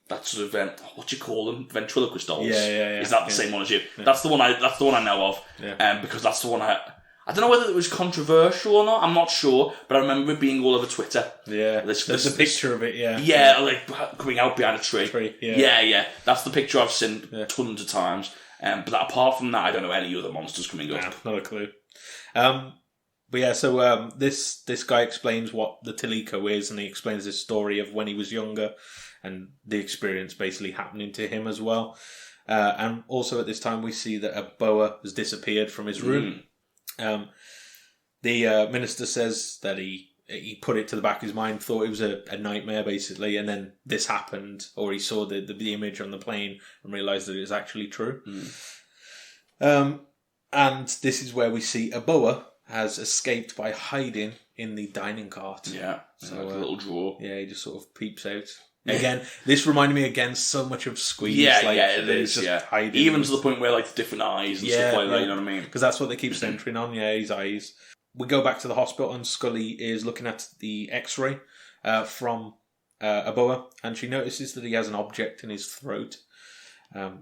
that sort of what do you call them? Ventriloquist dolls. Yeah. Is that the same one as you? Yeah. That's the one I know of. Yeah. Because that's the one I don't know whether it was controversial or not. I'm not sure, but I remember it being all over Twitter. Yeah. There's a picture of it. Yeah. Yeah, like going out behind a tree. Yeah. Yeah. That's the picture I've seen tons of times. But apart from that, I don't know any other monsters coming up. Not a clue. But yeah, so this guy explains what the Teliko is, and he explains this story of when he was younger and the experience basically happening to him as well. And also at this time we see that a boa has disappeared from his room. The minister says that he put it to the back of his mind, thought it was a nightmare basically, and then this happened, or he saw the image on the plane and realised that it was actually true. And this is where we see a boa has escaped by hiding in the dining cart. Yeah, so like a little drawer. Yeah, he just sort of peeps out. Again, this reminded me so much of Squeeze. It is. Just hiding. Even to the point where like the different eyes and stuff like that. You know what I mean? Because that's what they keep centering on. Yeah, his eyes. We go back to the hospital, and Scully is looking at the X-ray from a boa, and she notices that he has an object in his throat,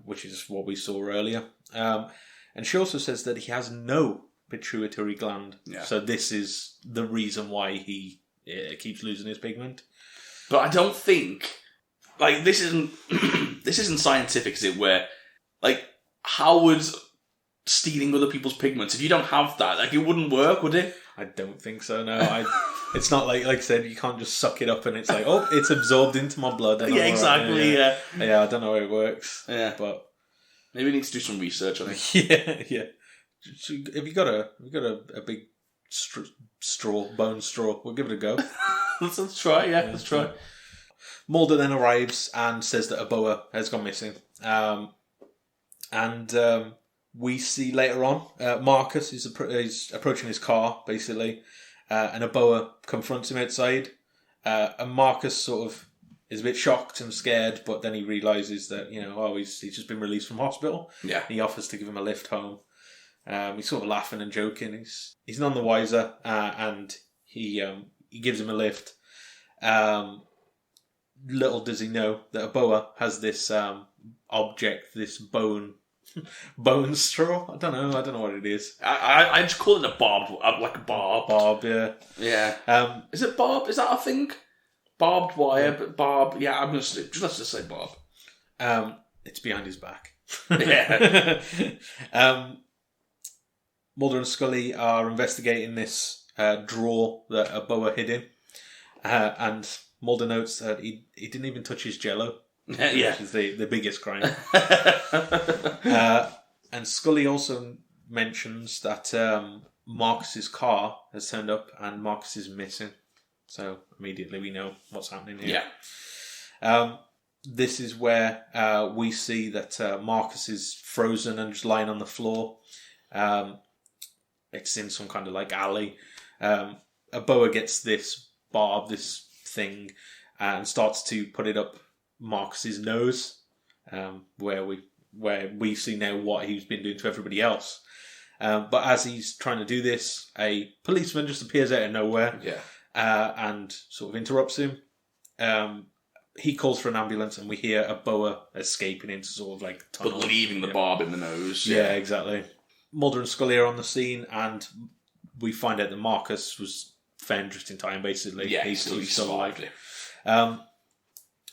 which is what we saw earlier. And she also says that he has no pituitary gland. Yeah. So this is the reason why he keeps losing his pigment. But I don't think like this isn't scientific, is it? Where like how would stealing other people's pigments, if you don't have that, like it wouldn't work, would it? I don't think so. No, it's not like I said, you can't just suck it up and it's like, oh, it's absorbed into my blood. And exactly. Yeah, I don't know how it works. Yeah, but maybe we need to do some research on it. Yeah. Have you got a big bone straw? We'll give it a go. Let's try. Yeah, let's try. Mulder then arrives and says that a boa has gone missing. And we see later on Marcus is approaching his car basically, and a boa confronts him outside. And Marcus sort of is a bit shocked and scared, but then he realises that he's just been released from hospital. Yeah, he offers to give him a lift home. He's sort of laughing and joking. He's none the wiser, and he gives him a lift. Little does he know that a boa has this object, this bone straw. I don't know what it is. I just call it a barb, like a barb. Barb, yeah. Yeah. Is it barb? Is that a thing? Barbed wire, but barb. Yeah, I'm let's just say barb. It's behind his back. Yeah. Mulder and Scully are investigating this drawer that a boa hid in. And Mulder notes that he didn't even touch his jello. Yeah. Which is the biggest crime. And Scully also mentions that Marcus's car has turned up and Marcus is missing. So immediately we know what's happening here. Yeah. This is where we see that Marcus is frozen and just lying on the floor. It's in some kind of like alley. A boa gets this barb, this thing, and starts to put it up Marcus's nose, where we see now what he's been doing to everybody else. But as he's trying to do this, a policeman just appears out of nowhere, and sort of interrupts him. He calls for an ambulance, and we hear a boa escaping into sort of like tunnel. But leaving the barb in the nose. Yeah, exactly. Mulder and Scully are on the scene, and we find out that Marcus was found just in time, basically. Yeah, he's survived it.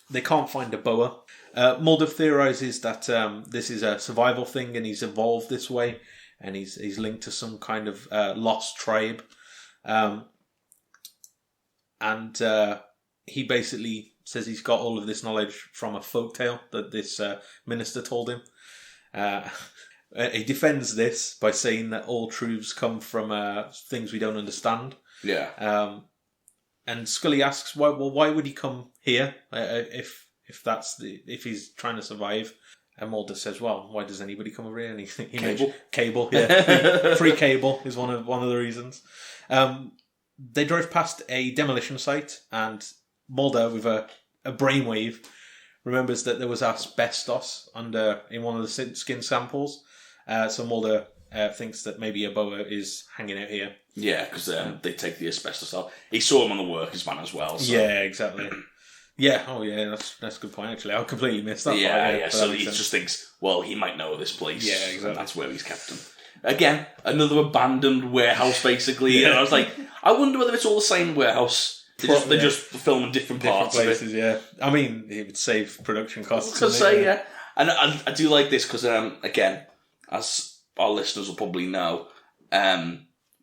They can't find a boa. Mulder theorises that this is a survival thing, and he's evolved this way, and he's linked to some kind of lost tribe. And he basically says he's got all of this knowledge from a folktale that this minister told him. He defends this by saying that all truths come from things we don't understand. Yeah. And Scully asks, why would he come here if he's trying to survive? And Mulder says, well, why does anybody come over here? And he cable, yeah, free cable is one of the reasons. They drove past a demolition site, and Mulder, with a brainwave, remembers that there was asbestos in one of the skin samples. So Mulder thinks that maybe a boa is hanging out here. Yeah, because they take the asbestos out. He saw him on the workers' van as well. So. Yeah, exactly. Yeah, that's a good point, actually. I completely missed that part. Yeah. So he just thinks, well, he might know this place. Yeah, exactly. And that's where he's kept him. Again, another abandoned warehouse, basically. And I was like, I wonder whether it's all the same warehouse. They're just filming different parts places, of it. Yeah. I mean, it would save production costs. Yeah. And I do like this because, again, as our listeners will probably know,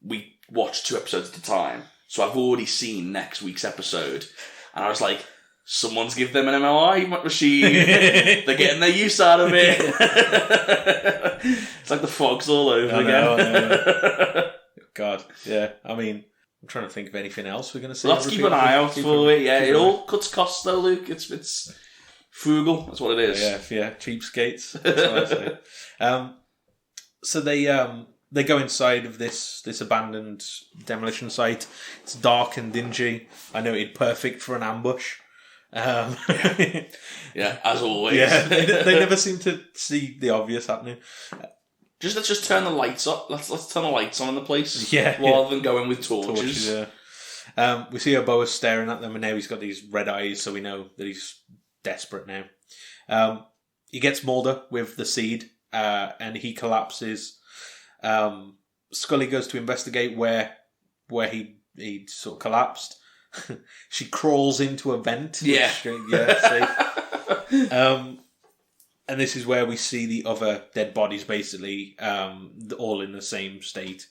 we watch 2 episodes at a time. So I've already seen next week's episode. And I was like, someone's give them an MRI machine. They're getting their use out of it. It's like the fog's all over again. I know. God, yeah. I mean, I'm trying to think of anything else we're going to see. Let's keep an eye out for it. Yeah, it all cuts costs though, Luke. It's frugal. That's what it is. Yeah. Cheapskates. That's what I say. So they go inside of this abandoned demolition site. It's dark and dingy. I noted perfect for an ambush. Yeah, as always. Yeah, they never seem to see the obvious happening. Let's just turn the lights up. Let's turn the lights on in the place. Yeah, rather than going with torches. Yeah. We see a boa staring at them, and now he's got these red eyes, so we know that he's desperate now. He gets Mulder with the seed, and he collapses. Scully goes to investigate where he sort of collapsed. She crawls into a vent. Yeah. Safe. And this is where we see the other dead bodies, basically, all in the same state.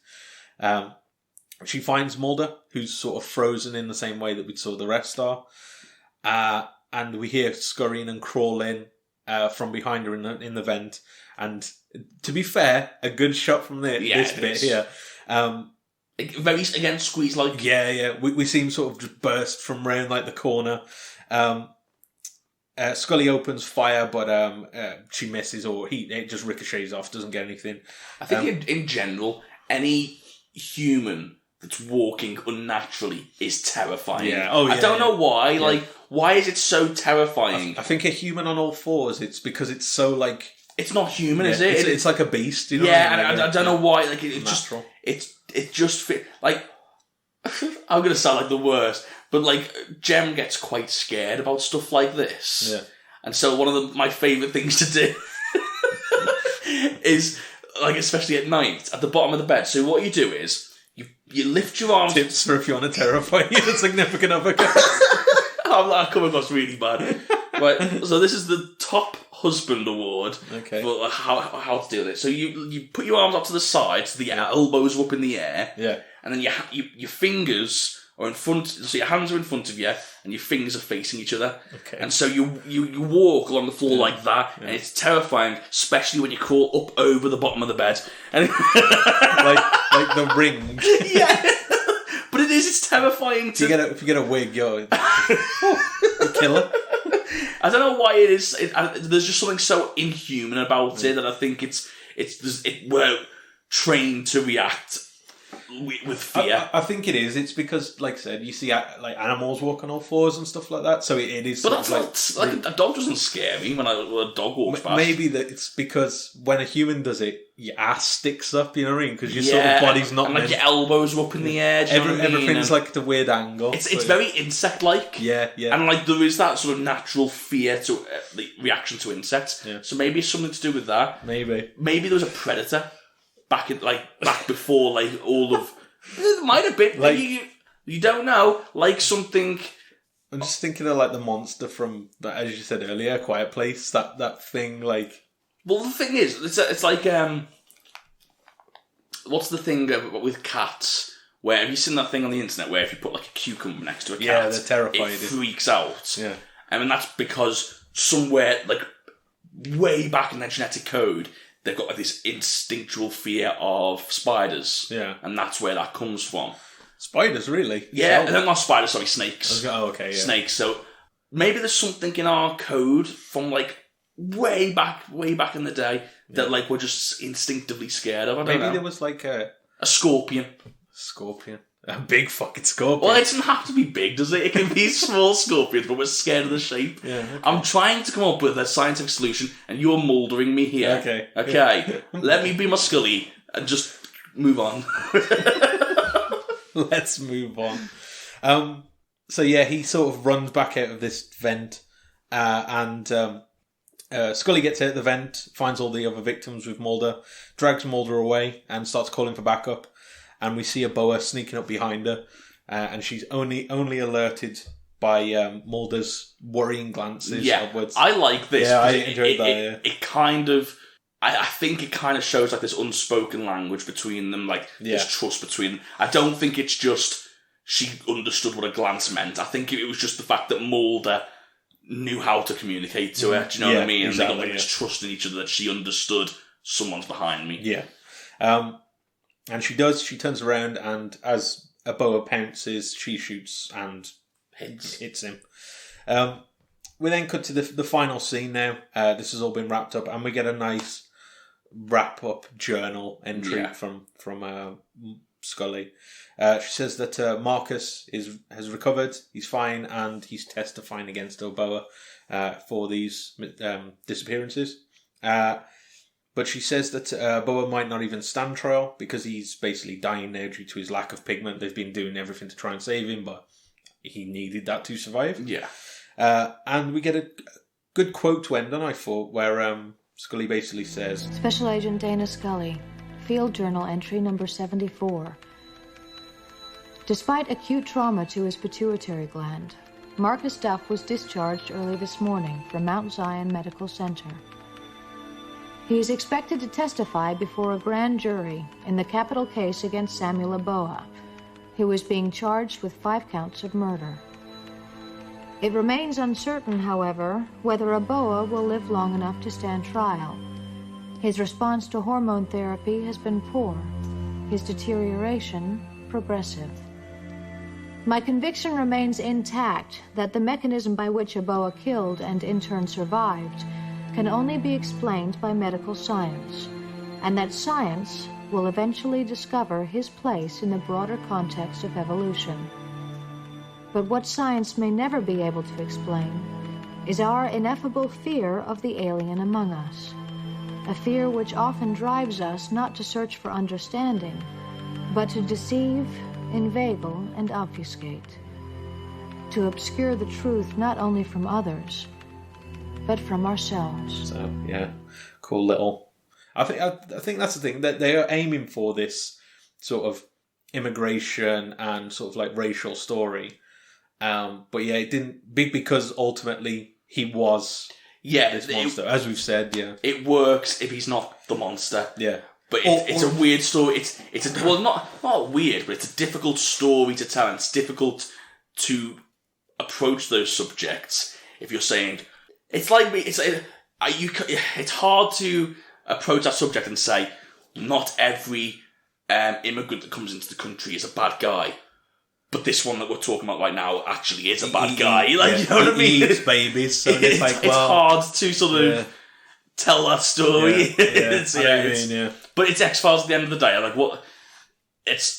She finds Mulder, who's sort of frozen in the same way that we saw the rest are. And we hear scurrying and crawling from behind her in the vent. And to be fair, a good shot from this bit here. Very, again, squeeze like. Yeah. We see him sort of just burst from round like the corner. Scully opens fire, but she misses, or it just ricochets off, doesn't get anything. I think in general, any human that's walking unnaturally is terrifying. Yeah. I don't know why. Yeah. Like, why is it so terrifying? I think a human on all fours, it's because it's so like... It's not human, is it? It's like a beast, you know? Yeah, and I don't know why. Like, it just fit. Like, I'm going to sound like the worst, but like, Jem gets quite scared about stuff like this. Yeah. And so one of my favourite things to do is, like, especially at night, at the bottom of the bed. So what you do is, you lift your arms... Tips for if you want to terrify your significant other. I come across really bad. Right, so this is the top husband award Okay. for how to do this. So you put your arms up to the side, so the elbows are up in the air. Yeah. And then your fingers are in front, so your hands are in front of you, and your fingers are facing each other. Okay. And so you walk along the floor like that, and it's terrifying, especially when you crawl up over the bottom of the bed. And like the Ring. yeah. But it's terrifying to... If you get a wig, you're a killer. I don't know why it is. There's just something so inhuman about it that I think we're trained to react with fear. I think it is. It's because, like I said, you see like animals walk on all fours and stuff like that. So it is. But that's like a dog doesn't scare me when a dog walks past. Maybe that it's because when a human does it, your ass sticks up. You know what I mean? Because your sort of body's not. And like your elbows are up in the air. Everything's like at a weird angle. It's very insect-like. Yeah. And like there is that sort of natural fear to the reaction to insects. Yeah. So maybe it's something to do with that. Maybe there was a predator back before like all of. It might have been like you don't know, like something. I'm just thinking of like the monster from, as you said earlier, Quiet Place. That thing like. Well, the thing is, it's like what's the thing with cats? Where have you seen that thing on the internet where if you put like a cucumber next to a cat, they're terrified. It freaks out. Yeah, I mean that's because somewhere like way back in their genetic code, they've got like this instinctual fear of spiders. Yeah, and that's where that comes from. Spiders, really? Yeah, I think not spiders. Sorry, snakes. Okay, yeah. Snakes. So maybe there's something in our code from like way back in the day that like we're just instinctively scared of. I don't know. Maybe there was like a scorpion. A big fucking scorpion. Well, it doesn't have to be big, does it? It can be small scorpions, but we're scared of the shape. Yeah. Okay. I'm trying to come up with a scientific solution, and you're mouldering me here. Okay. Let me be my Scully and just move on. Let's move on. So yeah, he sort of runs back out of this vent, and Scully gets out of the vent, finds all the other victims with Mulder, drags Mulder away, and starts calling for backup. And we see a boa sneaking up behind her, and she's only alerted by Mulder's worrying glances upwards. I like this. Yeah, I enjoyed that. It kind of, I think it kind of shows like this unspoken language between them, like this trust between them. I don't think it's just she understood what a glance meant. I think it was just the fact that Mulder knew how to communicate to her. Do you know what I mean? Exactly, and they got like this trust in each other that she understood someone's behind me. Yeah. And she does. She turns around, and as a boa pounces, she shoots and hits him. We then cut to the final scene now. This has all been wrapped up, and we get a nice wrap-up journal entry from Scully. She says that Marcus has recovered, he's fine, and he's testifying against Oboa for these disappearances. But she says that Boa might not even stand trial because he's basically dying now due to his lack of pigment. They've been doing everything to try and save him, but he needed that to survive. Yeah. And we get a good quote to end on, I thought, where Scully basically says... Special Agent Dana Scully, Field Journal entry number 74. Despite acute trauma to his pituitary gland, Marcus Duff was discharged early this morning from Mount Zion Medical Center. He is expected to testify before a grand jury in the capital case against Samuel Oboa, who is being charged with 5 counts of murder. It remains uncertain, however, whether Oboa will live long enough to stand trial. His response to hormone therapy has been poor, his deterioration progressive. My conviction remains intact that the mechanism by which Oboa killed and in turn survived can only be explained by medical science, and that science will eventually discover his place in the broader context of evolution. But what science may never be able to explain is our ineffable fear of the alien among us, a fear which often drives us not to search for understanding, but to deceive, inveigle, and obfuscate, to obscure the truth not only from others, but from ourselves. So, yeah, cool little... I think that's the thing, that they are aiming for this sort of immigration and sort of like racial story. But yeah, it didn't... Big because ultimately he was this monster, as we've said. Yeah, it works if he's not the monster. Yeah, but it's a weird story. It's not weird, but it's a difficult story to tell, and it's difficult to approach those subjects. If you're saying it's like me, it's hard to approach that subject and say not every immigrant that comes into the country is a bad guy. But this one that we're talking about right now actually is a bad guy. You know what I mean? He eats babies, so it's like, it's hard to sort of tell that story. But it's X-Files at the end of the day.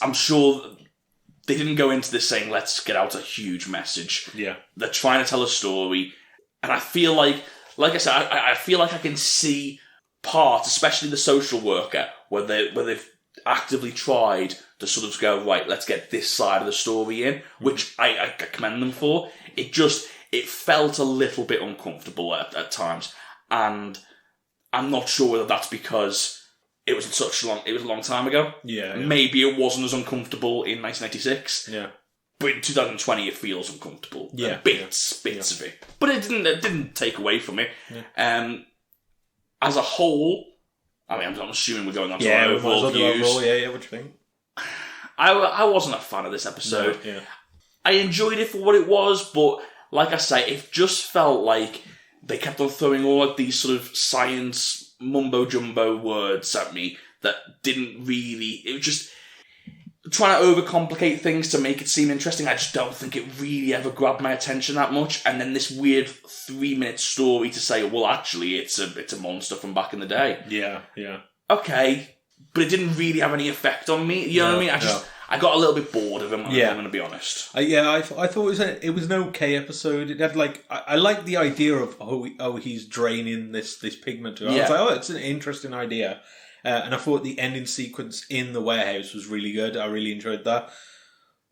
I'm sure they didn't go into this saying, let's get out a huge message. Yeah. They're trying to tell a story. And I feel like I said, I feel like I can see parts, especially the social worker, where they've actively tried to sort of go, right, let's get this side of the story in, which I commend them for. It felt a little bit uncomfortable at times, and I'm not sure whether that's because it was a long time ago. Yeah. Maybe it wasn't as uncomfortable in 1996. Yeah. But in 2020, it feels uncomfortable. Yeah. Bits of it. But it didn't take away from it. Yeah. As a whole, I mean, I'm assuming we're going on to our overall views. Yeah, what do you think? I wasn't a fan of this episode. No, yeah. I enjoyed it for what it was, but like I say, it just felt like they kept on throwing all of these sort of science mumbo-jumbo words at me that didn't really... It was just trying to overcomplicate things to make it seem interesting. I just don't think it really ever grabbed my attention that much. And then this weird 3-minute story to say, well, actually, it's a monster from back in the day. Yeah, yeah. Okay, but it didn't really have any effect on me. You know what I mean? I got a little bit bored of him, I'm going to be honest. I thought it was an okay episode. It had I liked the idea of he's draining this pigment. I was like, it's an interesting idea. And I thought the ending sequence in the warehouse was really good. I really enjoyed that.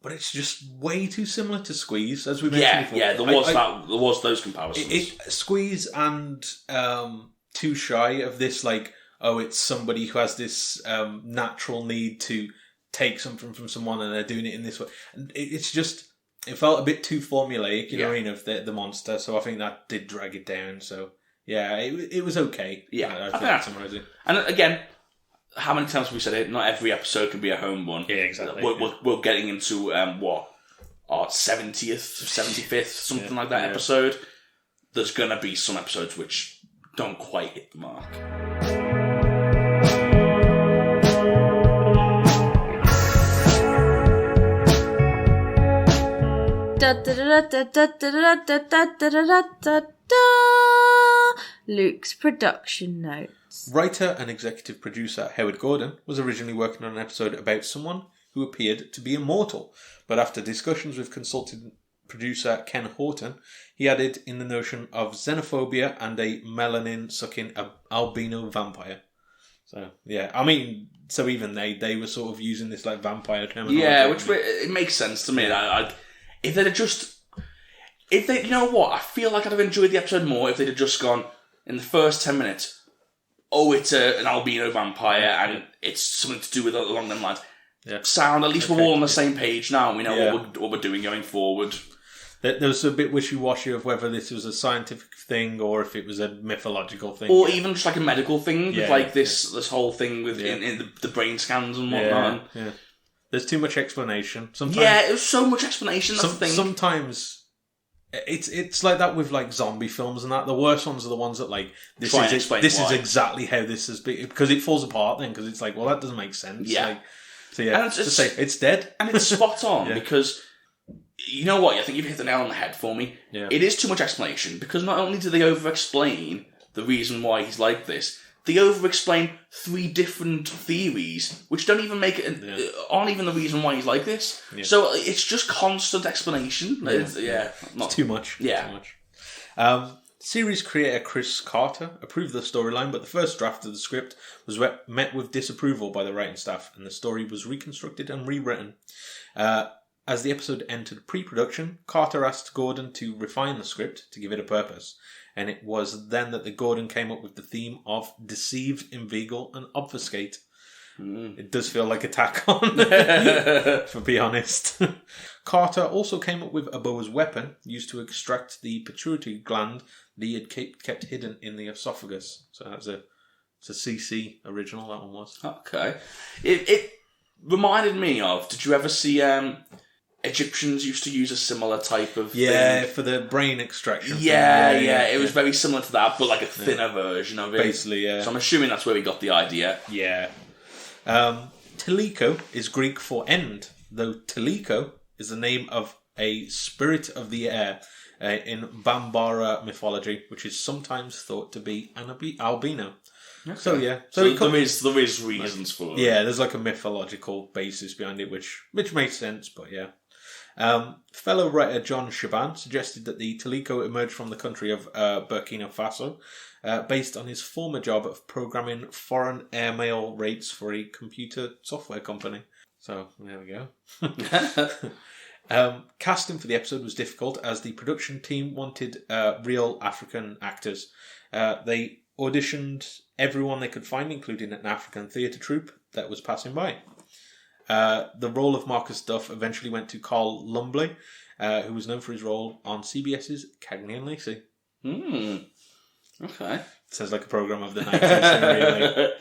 But it's just way too similar to Squeeze, as we mentioned before. Yeah, there was those comparisons. Squeeze and Too Shy of this, it's somebody who has this natural need to take something from someone and they're doing it in this way. And it felt a bit too formulaic, you know what I mean, of the monster. So I think that did drag it down. So, yeah, it was okay. Yeah, I think summarising. And again... How many times have we said it? Not every episode can be a home one. Yeah, exactly. We're getting into, our 70th, 75th, something like that episode. There's going to be some episodes which don't quite hit the mark. Luke's production notes. Writer and executive producer Howard Gordon was originally working on an episode about someone who appeared to be immortal, but after discussions with consultant producer Ken Horton, he added in the notion of xenophobia and a melanin-sucking albino vampire. So, yeah, I mean, so even they were sort of using this vampire terminology. Yeah, which it makes sense to me. If they'd have just... you know what? I feel like I'd have enjoyed the episode more if they'd have just gone, in the first 10 minutes... it's an albino vampire and it's something to do with along them lines. Yeah. Sound, at least we're all on the same page now. We know what we're doing going forward. There was a bit wishy-washy of whether this was a scientific thing or if it was a mythological thing. Or even just a medical thing, with this whole thing with in the brain scans and whatnot. Yeah. There's too much explanation. Sometimes, it was so much explanation, that's the thing. Sometimes... It's like that with zombie films and that. The worst ones are the ones that this is exactly how this has been, because it falls apart then, because it's that doesn't make sense. Yeah. And it's dead. And it's spot on because you know what? I think you've hit the nail on the head for me. Yeah. It is too much explanation because not only do they over-explain the reason why he's like this, they over-explain 3 different theories which don't even make it, aren't even the reason why he's like this. Yeah. So it's just constant explanation. It's too much. Yeah. Too much. Series creator Chris Carter approved the storyline, but the first draft of the script was met with disapproval by the writing staff, and the story was reconstructed and rewritten. As the episode entered pre-production, Carter asked Gordon to refine the script to give it a purpose. And it was then that the Gordon came up with the theme of deceive, inveigle, and obfuscate. It does feel like a tack on, for be honest. Carter also came up with a boa's weapon used to extract the pituitary gland that he had kept hidden in the esophagus. So that's it's a CC original, that one was. Okay. It reminded me of, did you ever see Egyptians used to use a similar type of thing? For the brain extraction. Yeah. It was very similar to that, but like a thinner version of it. Basically, yeah. So I'm assuming that's where we got the idea. Yeah. Teliko is Greek for end, though Teliko is the name of a spirit of the air in Bambara mythology, which is sometimes thought to be an albino. Okay. So yeah, so there is reasons for it. Yeah, there's like a mythological basis behind it, which makes sense. But yeah, fellow writer John Shaban suggested that the Teliko emerged from the country of Burkina Faso, based on his former job of programming foreign airmail rates for a computer software company. So there we go. Casting for the episode was difficult as the production team wanted real African actors. They auditioned everyone they could find, including an African theatre troupe that was passing by. The role of Marcus Duff eventually went to Carl Lumbly, who was known for his role on CBS's Cagney and Lacey. Okay. Sounds like a programme of the 90s.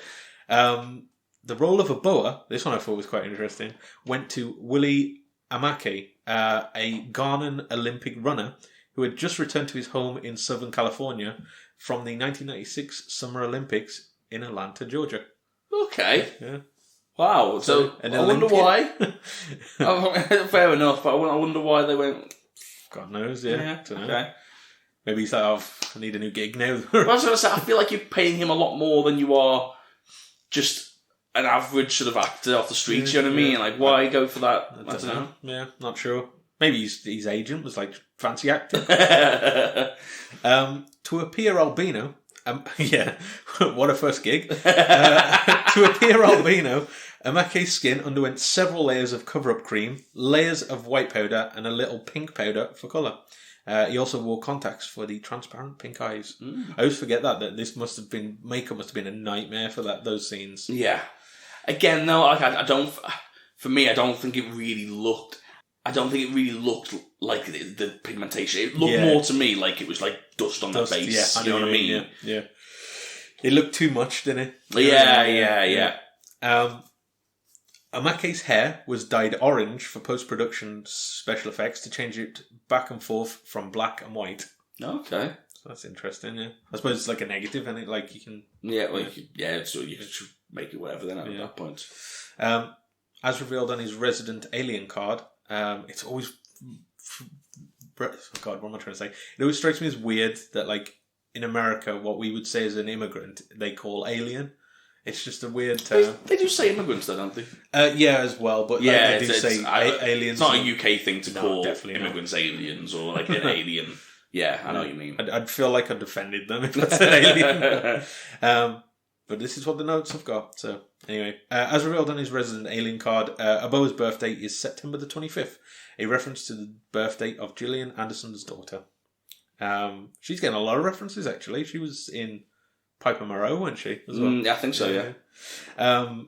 Really. The role of a boa, this one I thought was quite interesting, went to Willie Amake, a Ghanaian Olympic runner who had just returned to his home in Southern California from the 1996 Summer Olympics in Atlanta, Georgia. Okay. Yeah. Wow. So I wonder why. Fair enough, but I wonder why they went. God knows, yeah. Okay. Maybe he's like, I need a new gig now. I was going to say, I feel like you're paying him a lot more than you are just an average sort of actor off the street, you know what I mean? Like, why go for that? I don't know. Yeah, not sure. Maybe his agent was like, fancy acting. To appear albino, what a first gig. To appear albino, Amake's skin underwent several layers of cover-up cream, layers of white powder, and a little pink powder for colour. He also wore contacts for the transparent pink eyes. I always forget that this makeup must have been a nightmare for those scenes. Yeah. Again, though, I don't think it really looked like the pigmentation. It looked more to me like it was like dust on the base. Yeah, you know what I mean? Yeah. It looked too much, didn't it? Yeah. Amake's hair was dyed orange for post-production special effects to change it back and forth from black and white. Okay. So that's interesting, yeah. I suppose it's like a negative, and it like you can... so you can make it whatever then at that point. As revealed on his resident alien card, it's always... God, what am I trying to say? It always strikes me as weird that, like, in America, what we would say as an immigrant, they call alien. It's just a weird term. They do say immigrants, though, don't they? Yeah, as well, but they do say aliens. It's not a UK thing to call immigrants aliens or like an alien. Yeah, I know what you mean. I'd feel like I'd offended them if that's an alien. But this is what the notes have got. So anyway, as revealed on his resident alien card, Aboa's birthday is September the 25th, a reference to the birthday of Gillian Anderson's daughter. She's getting a lot of references, actually. She was in Piper Moreau, wasn't she? As well? I think so, yeah. I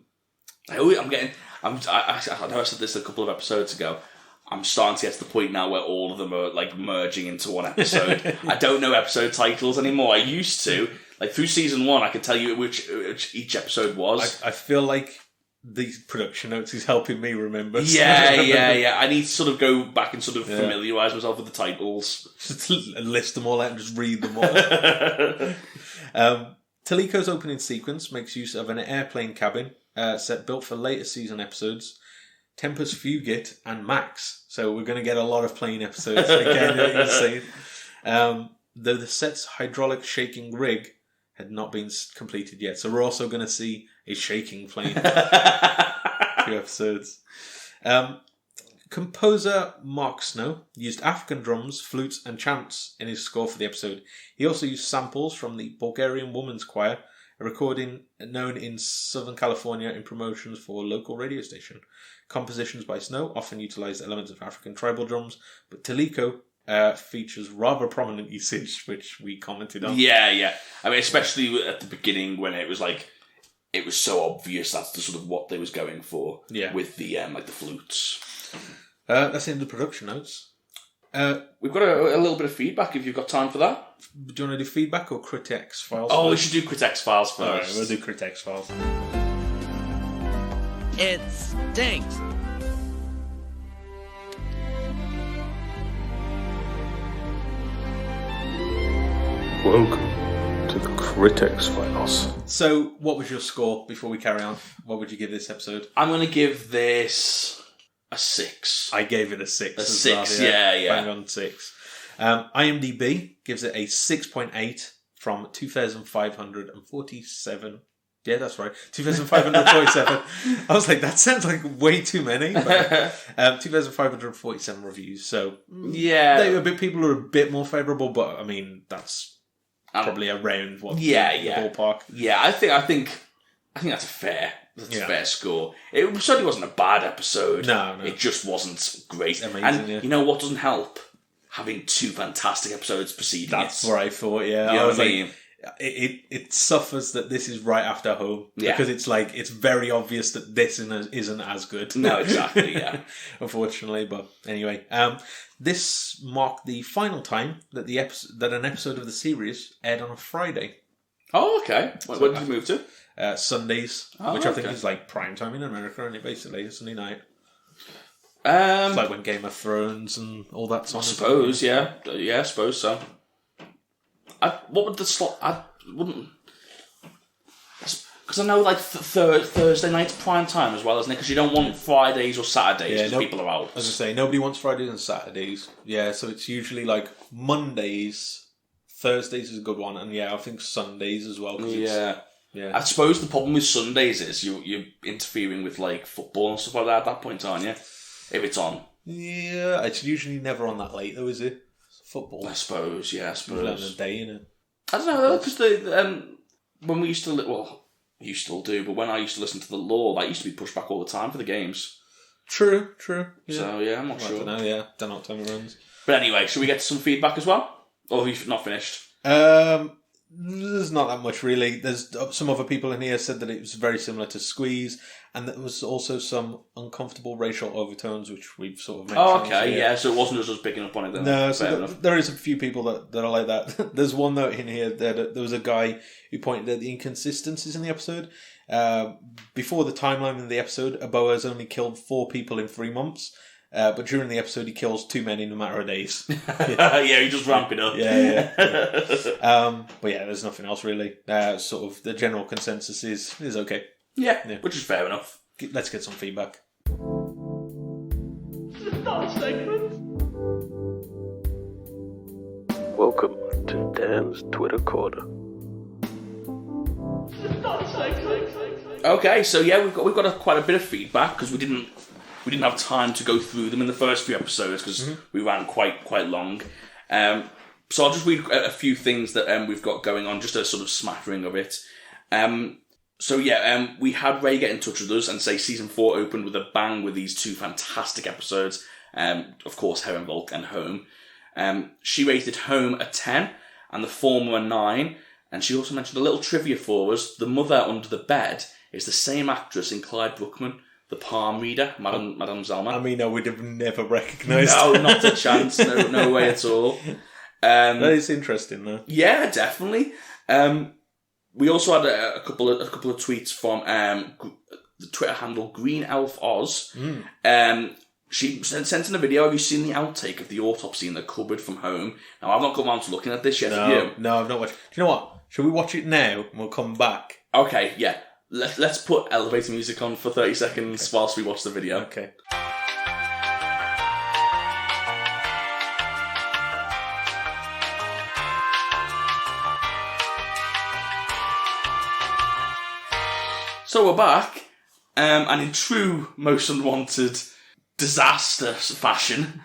know I said this a couple of episodes ago. I'm starting to get to the point now where all of them are like merging into one episode. I don't know episode titles anymore. I used to. Like through season 1, I could tell you which each episode was. I feel like the production notes is helping me remember. Yeah. I need to sort of go back and sort of familiarise myself with the titles. Just list them all out and just read them all. Teliko's opening sequence makes use of an airplane cabin set built for later season episodes, Tempest Fugit and Max. So we're going to get a lot of plane episodes again. You'll see. Though the set's hydraulic shaking rig had not been completed yet, so we're also going to see a shaking plane. A few episodes. Composer Mark Snow used African drums, flutes and chants in his score for the episode. He also used samples from the Bulgarian Women's Choir, a recording known in Southern California in promotions for a local radio station. Compositions by Snow often utilised elements of African tribal drums, but Teliko features rather prominent usage, which we commented on. Yeah. I mean, especially at the beginning when it was like it was so obvious that's the sort of what they was going for. Yeah. With the like the flutes. That's in the production notes. We've got a little bit of feedback if you've got time for that. Do you want to do feedback or Critic's files? Oh, we first? should do Critic's files first. Alright, we'll do Critic's files. It stinks. Welcome to the Critic's files. So, what was your score before we carry on? What would you give this episode? I'm going to give this a 6. I gave it a 6. A 6, yeah. Bang on 6. IMDb gives it a 6.8 from 2,547. Yeah, that's right. 2,547. I was like, that sounds like way too many. But, 2,547 reviews. So, yeah. People are a bit more favourable, but I mean, that's probably around what the ballpark. Yeah, I think that's a fair score. It certainly wasn't a bad episode. No. It just wasn't great. Amazing, and you know what doesn't help? Having 2 fantastic episodes preceding That's it. what I thought, yeah. You know I was what I like, mean? It suffers that this is right after Home. Yeah. Because it's like, it's very obvious that this isn't as good. No, exactly, yeah. Unfortunately, but anyway. This marked the final time that an episode of the series aired on a Friday. Oh, okay. What did you move to? Sundays, which I think is like prime time in America, and basically Sunday night. It's like when Game of Thrones and all that sort I of suppose, stuff. yeah. I suppose so. What would the slot... I wouldn't... Because I know, like, Thursday night's prime time as well, isn't it? Because you don't want Fridays or Saturdays because people are out. As I say, nobody wants Fridays and Saturdays. Yeah, so it's usually like Mondays, Thursdays is a good one, and I think Sundays as well. Yeah. Yeah. I suppose the problem with Sundays is you're interfering with, like, football and stuff like that at that point, aren't you? If it's on. Yeah, it's usually never on that late, though, is it? Football. I suppose. Usually on a day, innit? I don't know, though, because when we used to... Well, you still do, but when I used to listen to The Law, that used to be pushed back all the time for the games. True. Yeah. So, I'm not sure. I don't know, yeah. Don't know what time it runs. But anyway, should we get to some feedback as well? Or have you not finished? There's not that much, really. There's some other people in here said that it was very similar to Squeeze, and there was also some uncomfortable racial overtones, which we've sort of mentioned. Oh, okay, yeah, so it wasn't just us picking up on it then. No, so there is a few people that are like that. There's one note in here that there was a guy who pointed at the inconsistencies in the episode. Before the timeline in the episode, Aboa has only killed 4 people in 3 months. But during the episode, he kills too many in a matter of days. You just ramp it up. Yeah. But there's nothing else really. Sort of the general consensus is okay. Yeah, which is fair enough. Let's get some feedback. Welcome to Dan's Twitter Corner. Okay, so we've got quite a bit of feedback because we didn't have time to go through them in the first few episodes because we ran quite long. So I'll just read a few things that we've got going on, just a sort of smattering of it. We had Ray get in touch with us and say season 4 opened with a bang with these 2 fantastic episodes. Of course, Herrenvolk and Home. She rated Home a 10 and the former a 9. And she also mentioned a little trivia for us. The mother under the bed is the same actress in Clyde Bruckman, the palm reader, Madame Zalma. I mean, I would have never recognised. No, not a chance. No way at all. That is interesting, though. Yeah, definitely. We also had a couple of tweets from the Twitter handle Green Elf Oz. She sent in a video. Have you seen the outtake of the autopsy in the cupboard from Home? Now, I've not got around to looking at this yet. Have you? No, I've not watched. Do you know what? Should we watch it now and we'll come back? Okay, yeah. Let's put elevator music on for 30 seconds whilst we watch the video. Okay. So we're back, and in true Most Unwanted disaster fashion,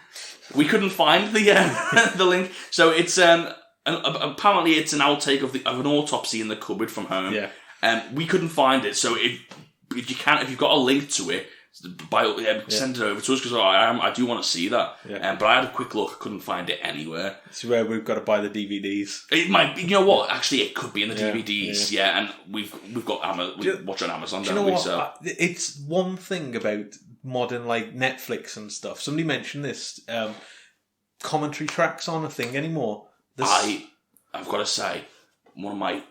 we couldn't find the the link. So it's apparently it's an outtake of an autopsy in the cupboard from Home. Yeah. We couldn't find it. So if you've got a link to it, Send it over to us because I do want to see that. Yeah. But I had a quick look, I couldn't find it anywhere. This is where we've got to buy the DVDs. It might be, you know what? Actually, it could be in the DVDs. Yeah, and we've got we watch on Amazon, don't we? So it's one thing about modern like Netflix and stuff. Somebody mentioned this. Commentary tracks aren't a thing anymore. I've got to say, one of my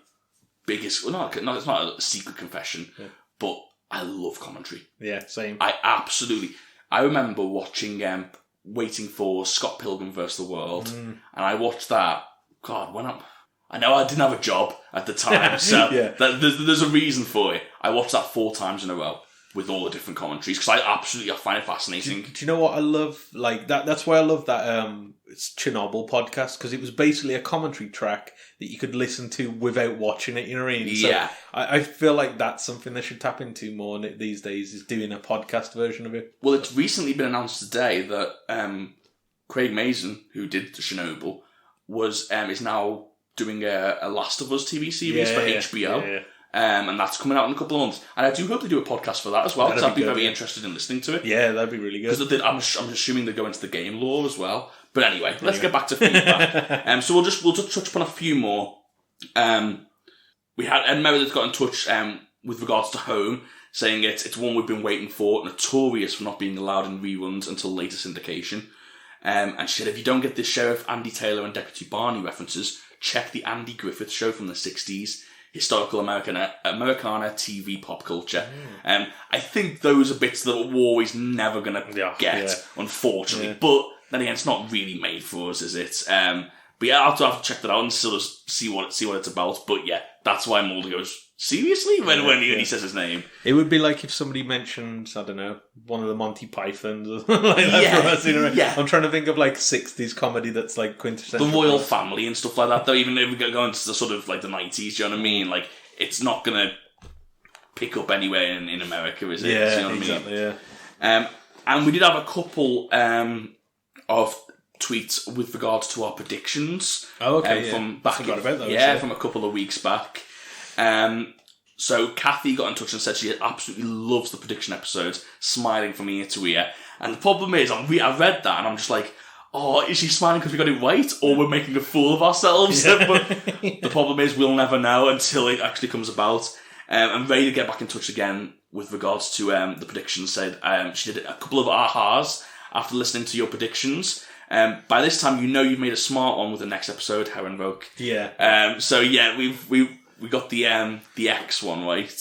biggest. Well, no, it's not a secret confession, but I love commentary. Yeah, same. I remember watching, waiting for Scott Pilgrim vs. the World, and I watched that. God, I know I didn't have a job at the time, so there's a reason for it. I watched that 4 times in a row with all the different commentaries because I find it fascinating. Do you know what I love? Like that's why I love that it's Chernobyl podcast because it was basically a commentary track that you could listen to without watching it. You know what I mean? Yeah. So I feel like that's something they should tap into more these days is doing a podcast version of it. Well, it's recently been announced today that Craig Mazin, who did the Chernobyl, is now doing a Last of Us TV series for HBO. Yeah. And that's coming out in a couple of months. And I do hope they do a podcast for that as well, because I'd be very interested in listening to it. Yeah, that'd be really good. Because I'm assuming they go into the game lore as well. But anyway, let's get back to feedback. So we'll just touch upon a few more. We had Ed Meredith got in touch with regards to Home, saying it's one we've been waiting for, notorious for not being allowed in reruns until later syndication. And she said, if you don't get the Sheriff Andy Taylor and Deputy Barney references, check the Andy Griffith Show from the 60s. Historical Americana TV pop culture. I think those are bits that we're always never going to get, unfortunately. Yeah. But then again, it's not really made for us, is it? But yeah, I'll have to check that out and sort of see what it's about. But yeah, that's why Mulder goes, seriously? When he says his name. It would be like if somebody mentioned, I don't know, one of the Monty Pythons or something like that. Yeah. I'm trying to think of like 60s comedy that's like quintessential. The Royal Family and stuff like that, though, even if we go into the sort of like the 90s, do you know what I mean? Like, it's not going to pick up anywhere in America, is it? Yeah, do you know what exactly, I mean? And we did have a couple of tweets with regards to our predictions. Oh, okay. From back forgot about those. From a couple of weeks back. So Kathy got in touch and said she absolutely loves the prediction episodes, smiling from ear to ear. And the problem is, I read that and I'm just like, oh, is she smiling because we got it right, or we're making a fool of ourselves? But the problem is, we'll never know until it actually comes about. And ready to get back in touch again with regards to the predictions. Said she did a couple of ahas after listening to your predictions. By this time, you've made a smart one with the next episode, Heron Roke. Yeah. So yeah, we got the X one right.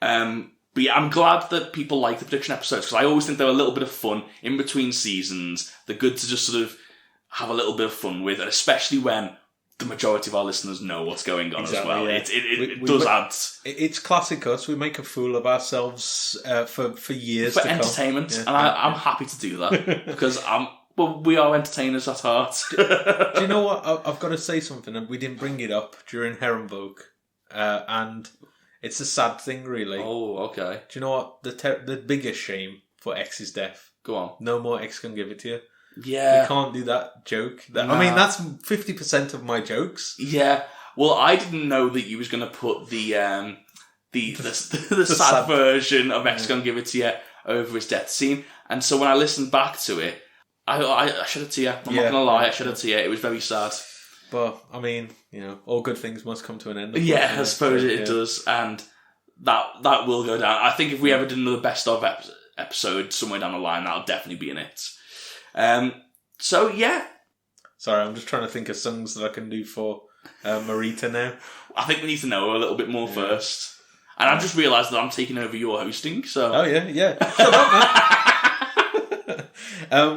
But yeah, I'm glad that people like the prediction episodes because I always think they're a little bit of fun in between seasons. They're good to just sort of have a little bit of fun with, and especially when the majority of our listeners know what's going on as well. Yeah. It does add. It's classic us. We make a fool of ourselves for years for to entertainment, come. and I'm happy to do that because we are entertainers at heart. Do you know what? I've got to say something, and we didn't bring it up during Herrenvogue, and it's a sad thing, really. Oh, okay. Do you know what? The biggest shame for X's death. Go on. No more X can give it to you. Yeah. We can't do that joke. I mean, that's 50% of my jokes. Yeah. Well, I didn't know that you was going to put the sad version of X Gonna Give It To You over his death scene. And so when I listened back to it, I shed a tear. I'm not going to lie, I shed a tear. It was very sad. But, I mean, all good things must come to an end. Yeah, I suppose it does. And that will go down. I think if we ever did another best of episode somewhere down the line, that'll definitely be in it. So, yeah. Sorry, I'm just trying to think of songs that I can do for Marita now. I think we need to know a little bit more first. And I've just realised that I'm taking over your hosting, so... Oh, yeah. Shut up, man.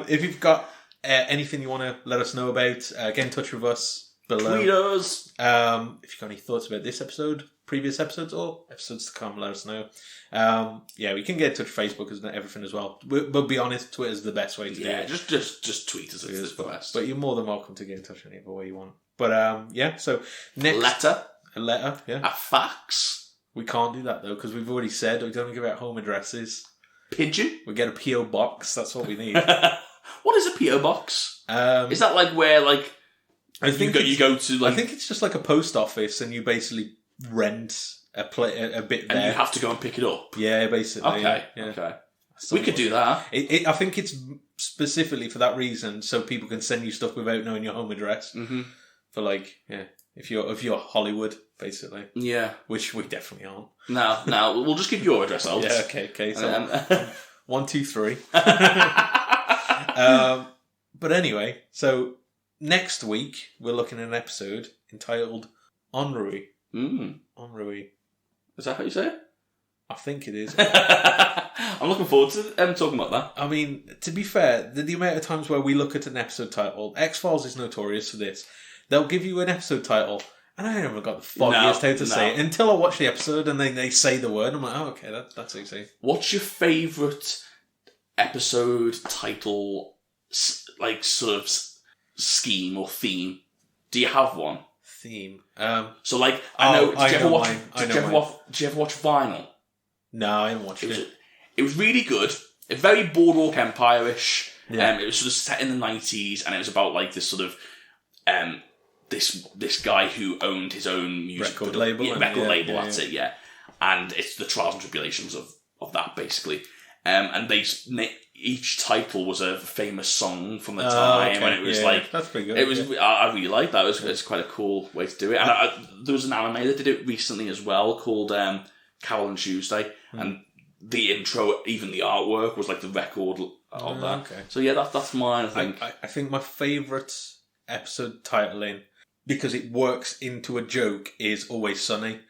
If you've got anything you want to let us know about, get in touch with us below. Tweet us. If you've got any thoughts about this episode, previous episodes, or episodes to come, let us know. We can get in touch with Facebook and everything as well. But be honest, Twitter's the best way to do it. Just tweet us. It's the best. But you're more than welcome to get in touch any other way you want. But so next a letter, a fax. We can't do that though because we've already said we don't give out home addresses. Pigeon. We get a PO box. That's what we need. What is a PO box? Is that like where I think you go to I think it's just like a post office and you basically rent a bit there. And you have to go and pick it up. Yeah, basically. Okay. Yeah. Okay. We could do that. I think it's specifically for that reason, so people can send you stuff without knowing your home address. Mm-hmm. For like, yeah, if you're Hollywood, basically. Yeah. Which we definitely aren't. No, we'll just give your address out. Yeah, okay. So 1, 2, 3. But anyway, so next week we're looking at an episode entitled Ennui. Ennui. Is that how you say it? I think it is. I'm looking forward to talking about that. I mean, to be fair, the amount of times where we look at an episode title, X-Files is notorious for this. They'll give you an episode title, and I never got the foggiest how to say it until I watch the episode and then they say the word. I'm like, oh, okay, that's easy. What's your favourite episode title, like, sort of scheme or theme? Do you have one? Theme? So, like, I know... Did you ever watch Vinyl? No, I haven't watched it. It was really good. Very Boardwalk Empire-ish. Yeah. It was sort of set in the 90s, and it was about, like, this sort of... This guy who owned his own music record label. That's it, yeah. And it's the trials and tribulations of that, basically. And each title was a famous song from the time, and it was like... That's pretty good. It was. Yeah. I really liked that. It was quite a cool way to do it. And there was an anime that did it recently as well, called Carol and Tuesday, and the intro, even the artwork, was like the record of that. Okay. So yeah, that's mine, I think. I think my favourite episode titling, because it works into a joke, is Always Sunny.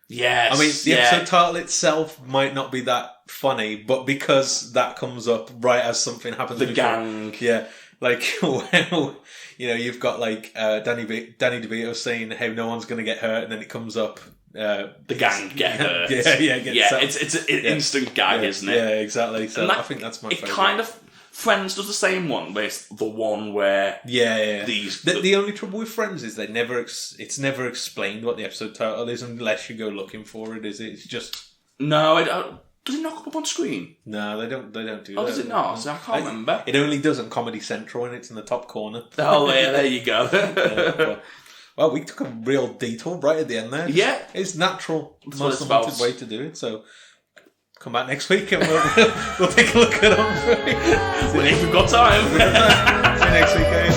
Yes. I mean, the episode title itself might not be that funny, but because that comes up right as something happens. The gang. Yeah. Like, well, you've got like Danny DeVito saying how no one's going to get hurt, and then it comes up. The gang get hurt. It's an instant gag, isn't it? Yeah, exactly. So I think that's my favourite. Kind of... Friends does the same one, but it's the one where... Yeah. These... The only trouble with Friends is it's never explained what the episode title is unless you go looking for it, is it? It's just... No, does it not come up on screen? No, they don't do that. Oh, does it not? So I can't remember. It only does on Comedy Central, and it's in the top corner. Oh, yeah, there you go. Well, we took a real detour right at the end there. Yeah. It's natural. That's most unwanted way to do it, so... Come back next week and we'll take a look at them. If we've got time. See you next week, guys.